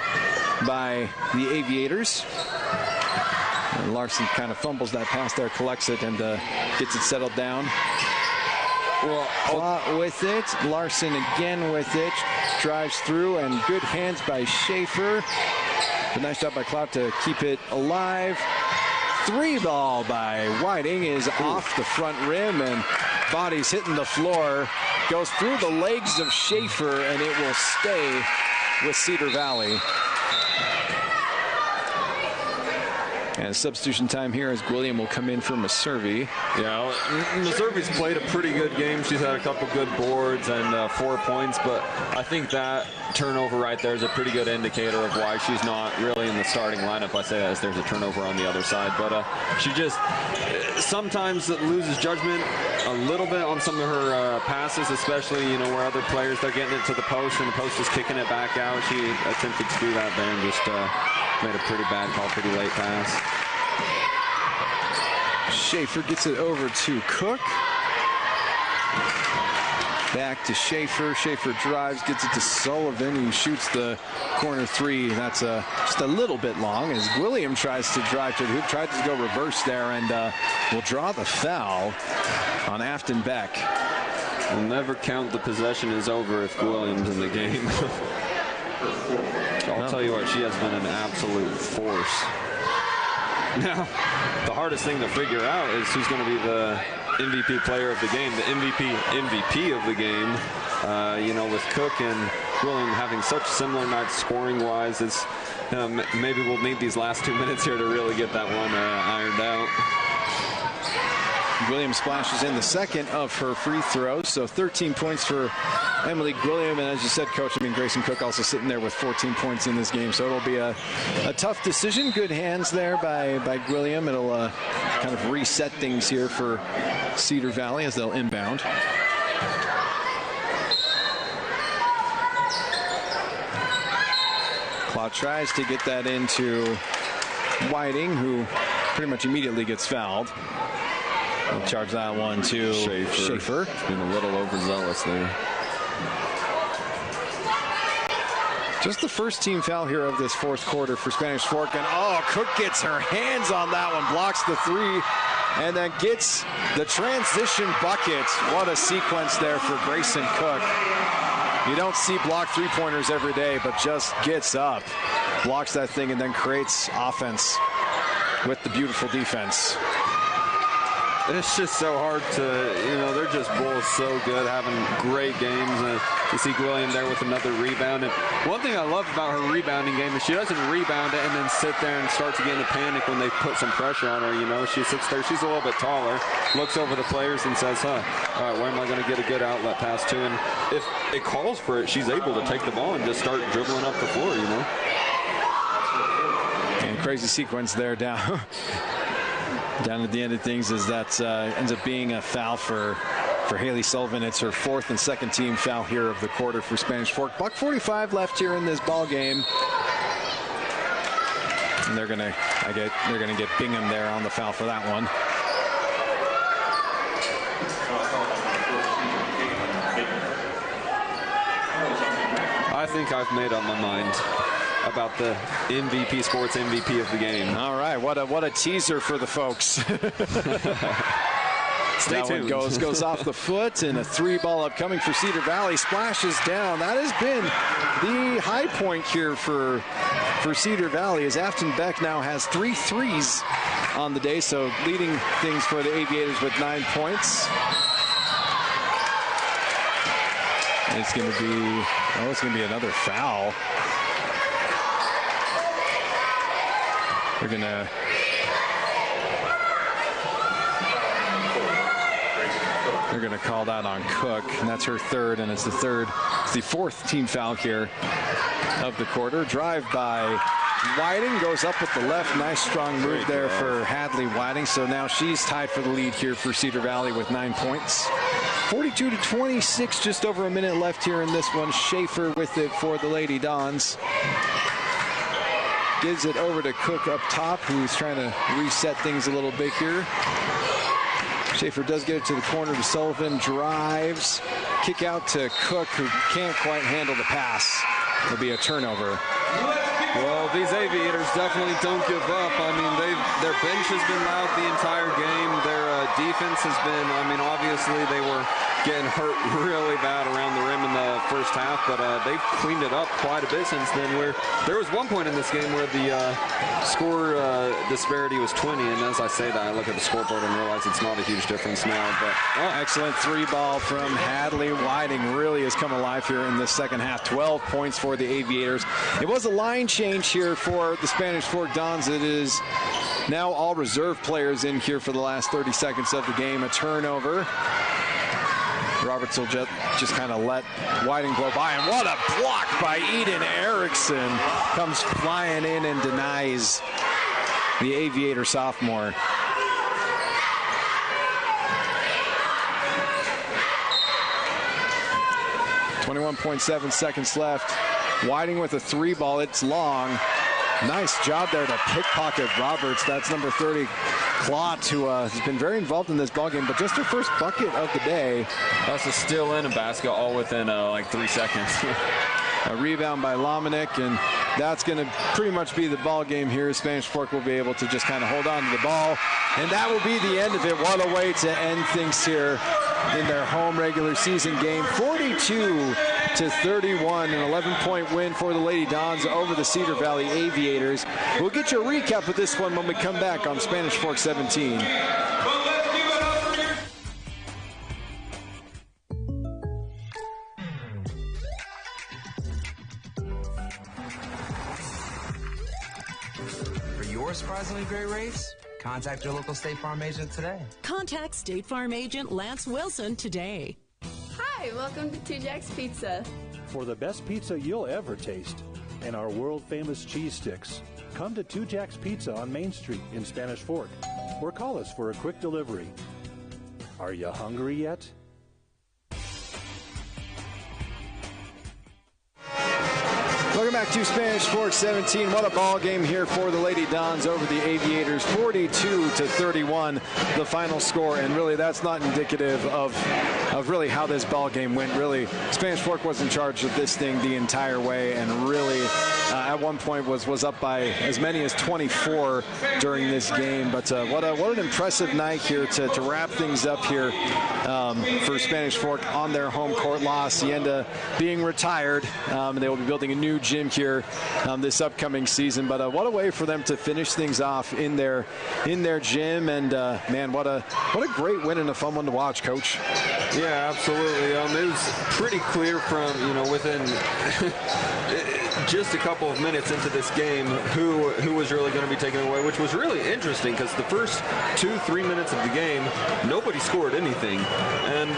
by the Aviators. And Larson kind of fumbles that pass there, collects it, and gets it settled down. Well, with it. Larson again with it. Drives through, and good hands by Schaefer. A nice job by Clout to keep it alive. 3-ball by Whiting is off the front rim, and body's hitting the floor. Goes through the legs of Schaefer, and it will stay with Cedar Valley. And substitution time here as William will come in for Maservi. Yeah, Maservi's played a pretty good game. She's had a couple good boards and 4 points, but I think that turnover right there is a pretty good indicator of why she's not really in the starting lineup. I say that as there's a turnover on the other side, but she just sometimes loses judgment a little bit on some of her passes, especially where other players, they're getting it to the post and the post is kicking it back out. She attempted to do that there and just made a pretty bad call, pretty late pass. Schaefer gets it over to Cook. Back to Schaefer. Schaefer drives, gets it to Sullivan, who shoots the corner 3. That's just a little bit long as William tries to drive to the hoop, tried to go reverse there, and will draw the foul on Afton Beck. We'll never count the possession is over if Williams in the game. I'll tell you what, she has been an absolute force. Now, the hardest thing to figure out is who's going to be the MVP player of the game, the MVP of the game. With Cook and William having such similar nights scoring-wise, it's maybe we'll need these last 2 minutes here to really get that one ironed out. Williams splashes in the second of her free throws. So 13 points for Emily Gwilliam. And as you said, Coach, Grayson Cook also sitting there with 14 points in this game. So it'll be a tough decision. Good hands there by Gwilliam. It'll kind of reset things here for Cedar Valley as they'll inbound. Claude tries to get that into Whiting, who pretty much immediately gets fouled. He'll charge that one to Schaefer. Been a little overzealous there. Just the first team foul here of this fourth quarter for Spanish Fork. And Cook gets her hands on that one, blocks the three, and then gets the transition bucket. What a sequence there for Grayson Cook. You don't see block three-pointers every day, but just gets up, blocks that thing, and then creates offense with the beautiful defense. It's just so hard to, they're just both so good, having great games. You see Gwilliam there with another rebound. And one thing I love about her rebounding game is she doesn't rebound it and then sit there and start to get into panic when they put some pressure on her. She sits there, she's a little bit taller, looks over the players and says, all right, where am I going to get a good outlet pass to? And if it calls for it, she's able to take the ball and just start dribbling up the floor, And crazy sequence there down. Down at the end of things is that ends up being a foul for Haley Sullivan. It's her fourth and second team foul here of the quarter for Spanish Fork. $1:45 left here in this ball game. And they're gonna get Bingham there on the foul for that one. I think I've made up my mind about the MVP Sports MVP of the game. All right, what a teaser for the folks. Stay tuned. One goes off the foot, and a three ball upcoming for Cedar Valley, splashes down. That has been the high point here for Cedar Valley, as Afton Beck now has 3 threes on the day, so leading things for the Aviators with 9 points. And it's going to be another foul. They're gonna call that on Cook, and that's her third, and it's the fourth team foul here of the quarter. Drive by Whiting, goes up with the left. Nice strong move there for Hadley Whiting. So now she's tied for the lead here for Cedar Valley with 9 points. 42-26, just over a minute left here in this one. Schaefer with it for the Lady Dons. Gives it over to Cook up top, who's trying to reset things a little bit here. Schaefer does get it to the corner to Sullivan, drives, kick out to Cook, who can't quite handle the pass. It'll be a turnover. Well, these Aviators definitely don't give up. Their bench has been loud the entire game. Their defense has been, obviously they were getting hurt really bad around the rim in the first half, but they've cleaned it up quite a bit since then. Where there was one point in this game where the score disparity was 20, and as I say that, I look at the scoreboard and realize it's not a huge difference now. But excellent three ball from Hadley Whiting really has come alive here in this second half. 12 points for the Aviators. It was a line change here for the Spanish Fork Dons. It is now all reserve players in here for the last 30 seconds of the game. A turnover. Roberts will just kind of let Whiting blow by, and what a block by Eden Erickson. Comes flying in and denies the Aviator sophomore. .7 seconds left. Whiting with a three ball. It's long. Nice job there to pickpocket Roberts. That's number 30, Klotz, who has been very involved in this ballgame, but just her first bucket of the day. That's a steal and a basket all within 3 seconds. A rebound by Lomenick, and that's going to pretty much be the ball game here. Spanish Fork will be able to just kind of hold on to the ball, and that will be the end of it. What a way to end things here in their home regular season game. 42-31, an 11-point win for the Lady Dons over the Cedar Valley Aviators. We'll get you a recap of this one when we come back on Spanish Fork 17. For your surprisingly great race, Contact your local State Farm agent today. Contact State Farm agent Lance Wilson today. Hi, welcome to Two Jacks Pizza. For the best pizza you'll ever taste and our world-famous cheese sticks, come to Two Jacks Pizza on Main Street in Spanish Fork or call us for a quick delivery. Are you hungry yet? Welcome back to Spanish Fork 17. What a ball game here for the Lady Dons over the Aviators. 42-31, the final score. And really, that's not indicative of really how this ball game went. Really, Spanish Fork was in charge of this thing the entire way, and really, at one point was up by as many as 24 during this game. But what an impressive night here to wrap things up here for Spanish Fork on their home court. La Hacienda being retired, and they will be building a new gym here this upcoming season. But what a way for them to finish things off in their gym. And man, what a great win and a fun one to watch, Coach. Yeah, absolutely. It was pretty clear from within just a couple of minutes into this game who was really going to be taken away, which was really interesting because the first 2-3 minutes of the game nobody scored anything, and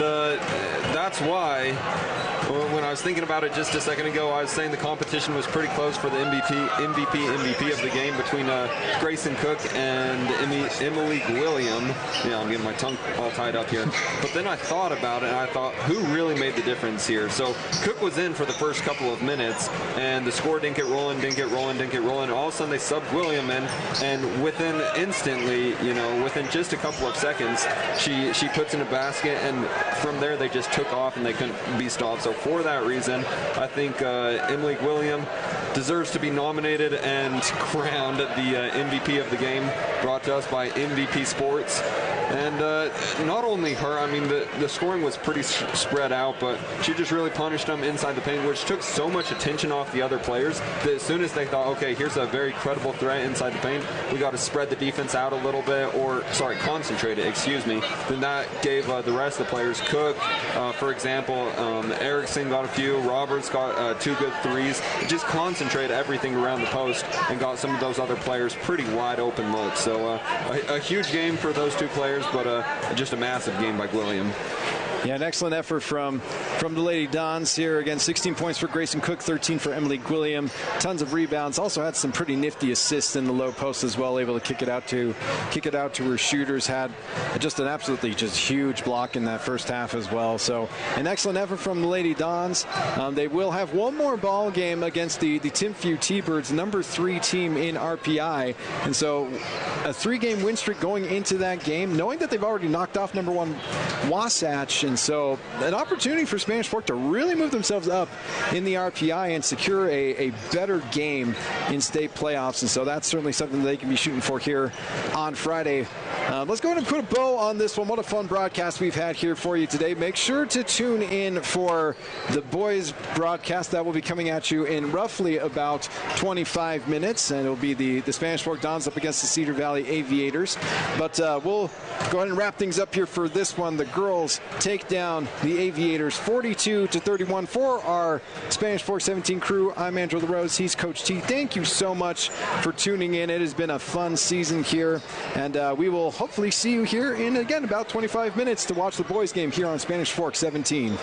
that's why when I was thinking about it just a second ago, I was saying the competition was pretty close for the MVP of the game between Grayson Cook and Emily William. Yeah, I'm getting my tongue all tied up here. But then I thought about it, and I thought, who really made the difference here? So Cook was in for the first couple of minutes, and the score didn't get rolling. All of a sudden, they subbed William in, and within just a couple of seconds, she puts in a basket, and from there, they just took off, and they couldn't be stopped. So for that reason, I think Emily William deserves to be nominated and crowned the MVP of the game, brought to us by MVP Sports. And not only her, I mean, the scoring was pretty spread out, but she just really punished them inside the paint, which took so much attention off the other players that as soon as they thought, okay, here's a very credible threat inside the paint, we got to spread the defense out a little bit, concentrate it, then that gave the rest of the players, Cook, for example, Erickson got a few, Roberts got 2 good threes. It just concentrated everything around the post and got some of those other players pretty wide open looks. So a huge game for those two players, but just a massive game by William. Yeah, an excellent effort from the Lady Dons here. Again, 16 points for Grayson Cook, 13 for Emily Gwilliam. Tons of rebounds. Also had some pretty nifty assists in the low post as well. Able to kick it out to her shooters. Had just an absolutely huge block in that first half as well. So an excellent effort from the Lady Dons. They will have one more ball game against the Timpview T-Birds, number 3 team in RPI. And so a 3-game win streak going into that game, knowing that they've already knocked off number 1 Wasatch. And so an opportunity for Spanish Fork to really move themselves up in the RPI and secure a better game in state playoffs. And so that's certainly something that they can be shooting for here on Friday. Let's go ahead and put a bow on this one. What a fun broadcast we've had here for you today. Make sure to tune in for the boys broadcast that will be coming at you in roughly about 25 minutes. And it'll be the Spanish Fork Dons up against the Cedar Valley Aviators. But we'll go ahead and wrap things up here for this one. The girls take down the Aviators 42-31 for our Spanish Fork 17 crew. I'm Andrew LaRose. He's Coach T. Thank you so much for tuning in. It has been a fun season here, and we will hopefully see you here in, again, about 25 minutes to watch the boys game here on Spanish Fork 17.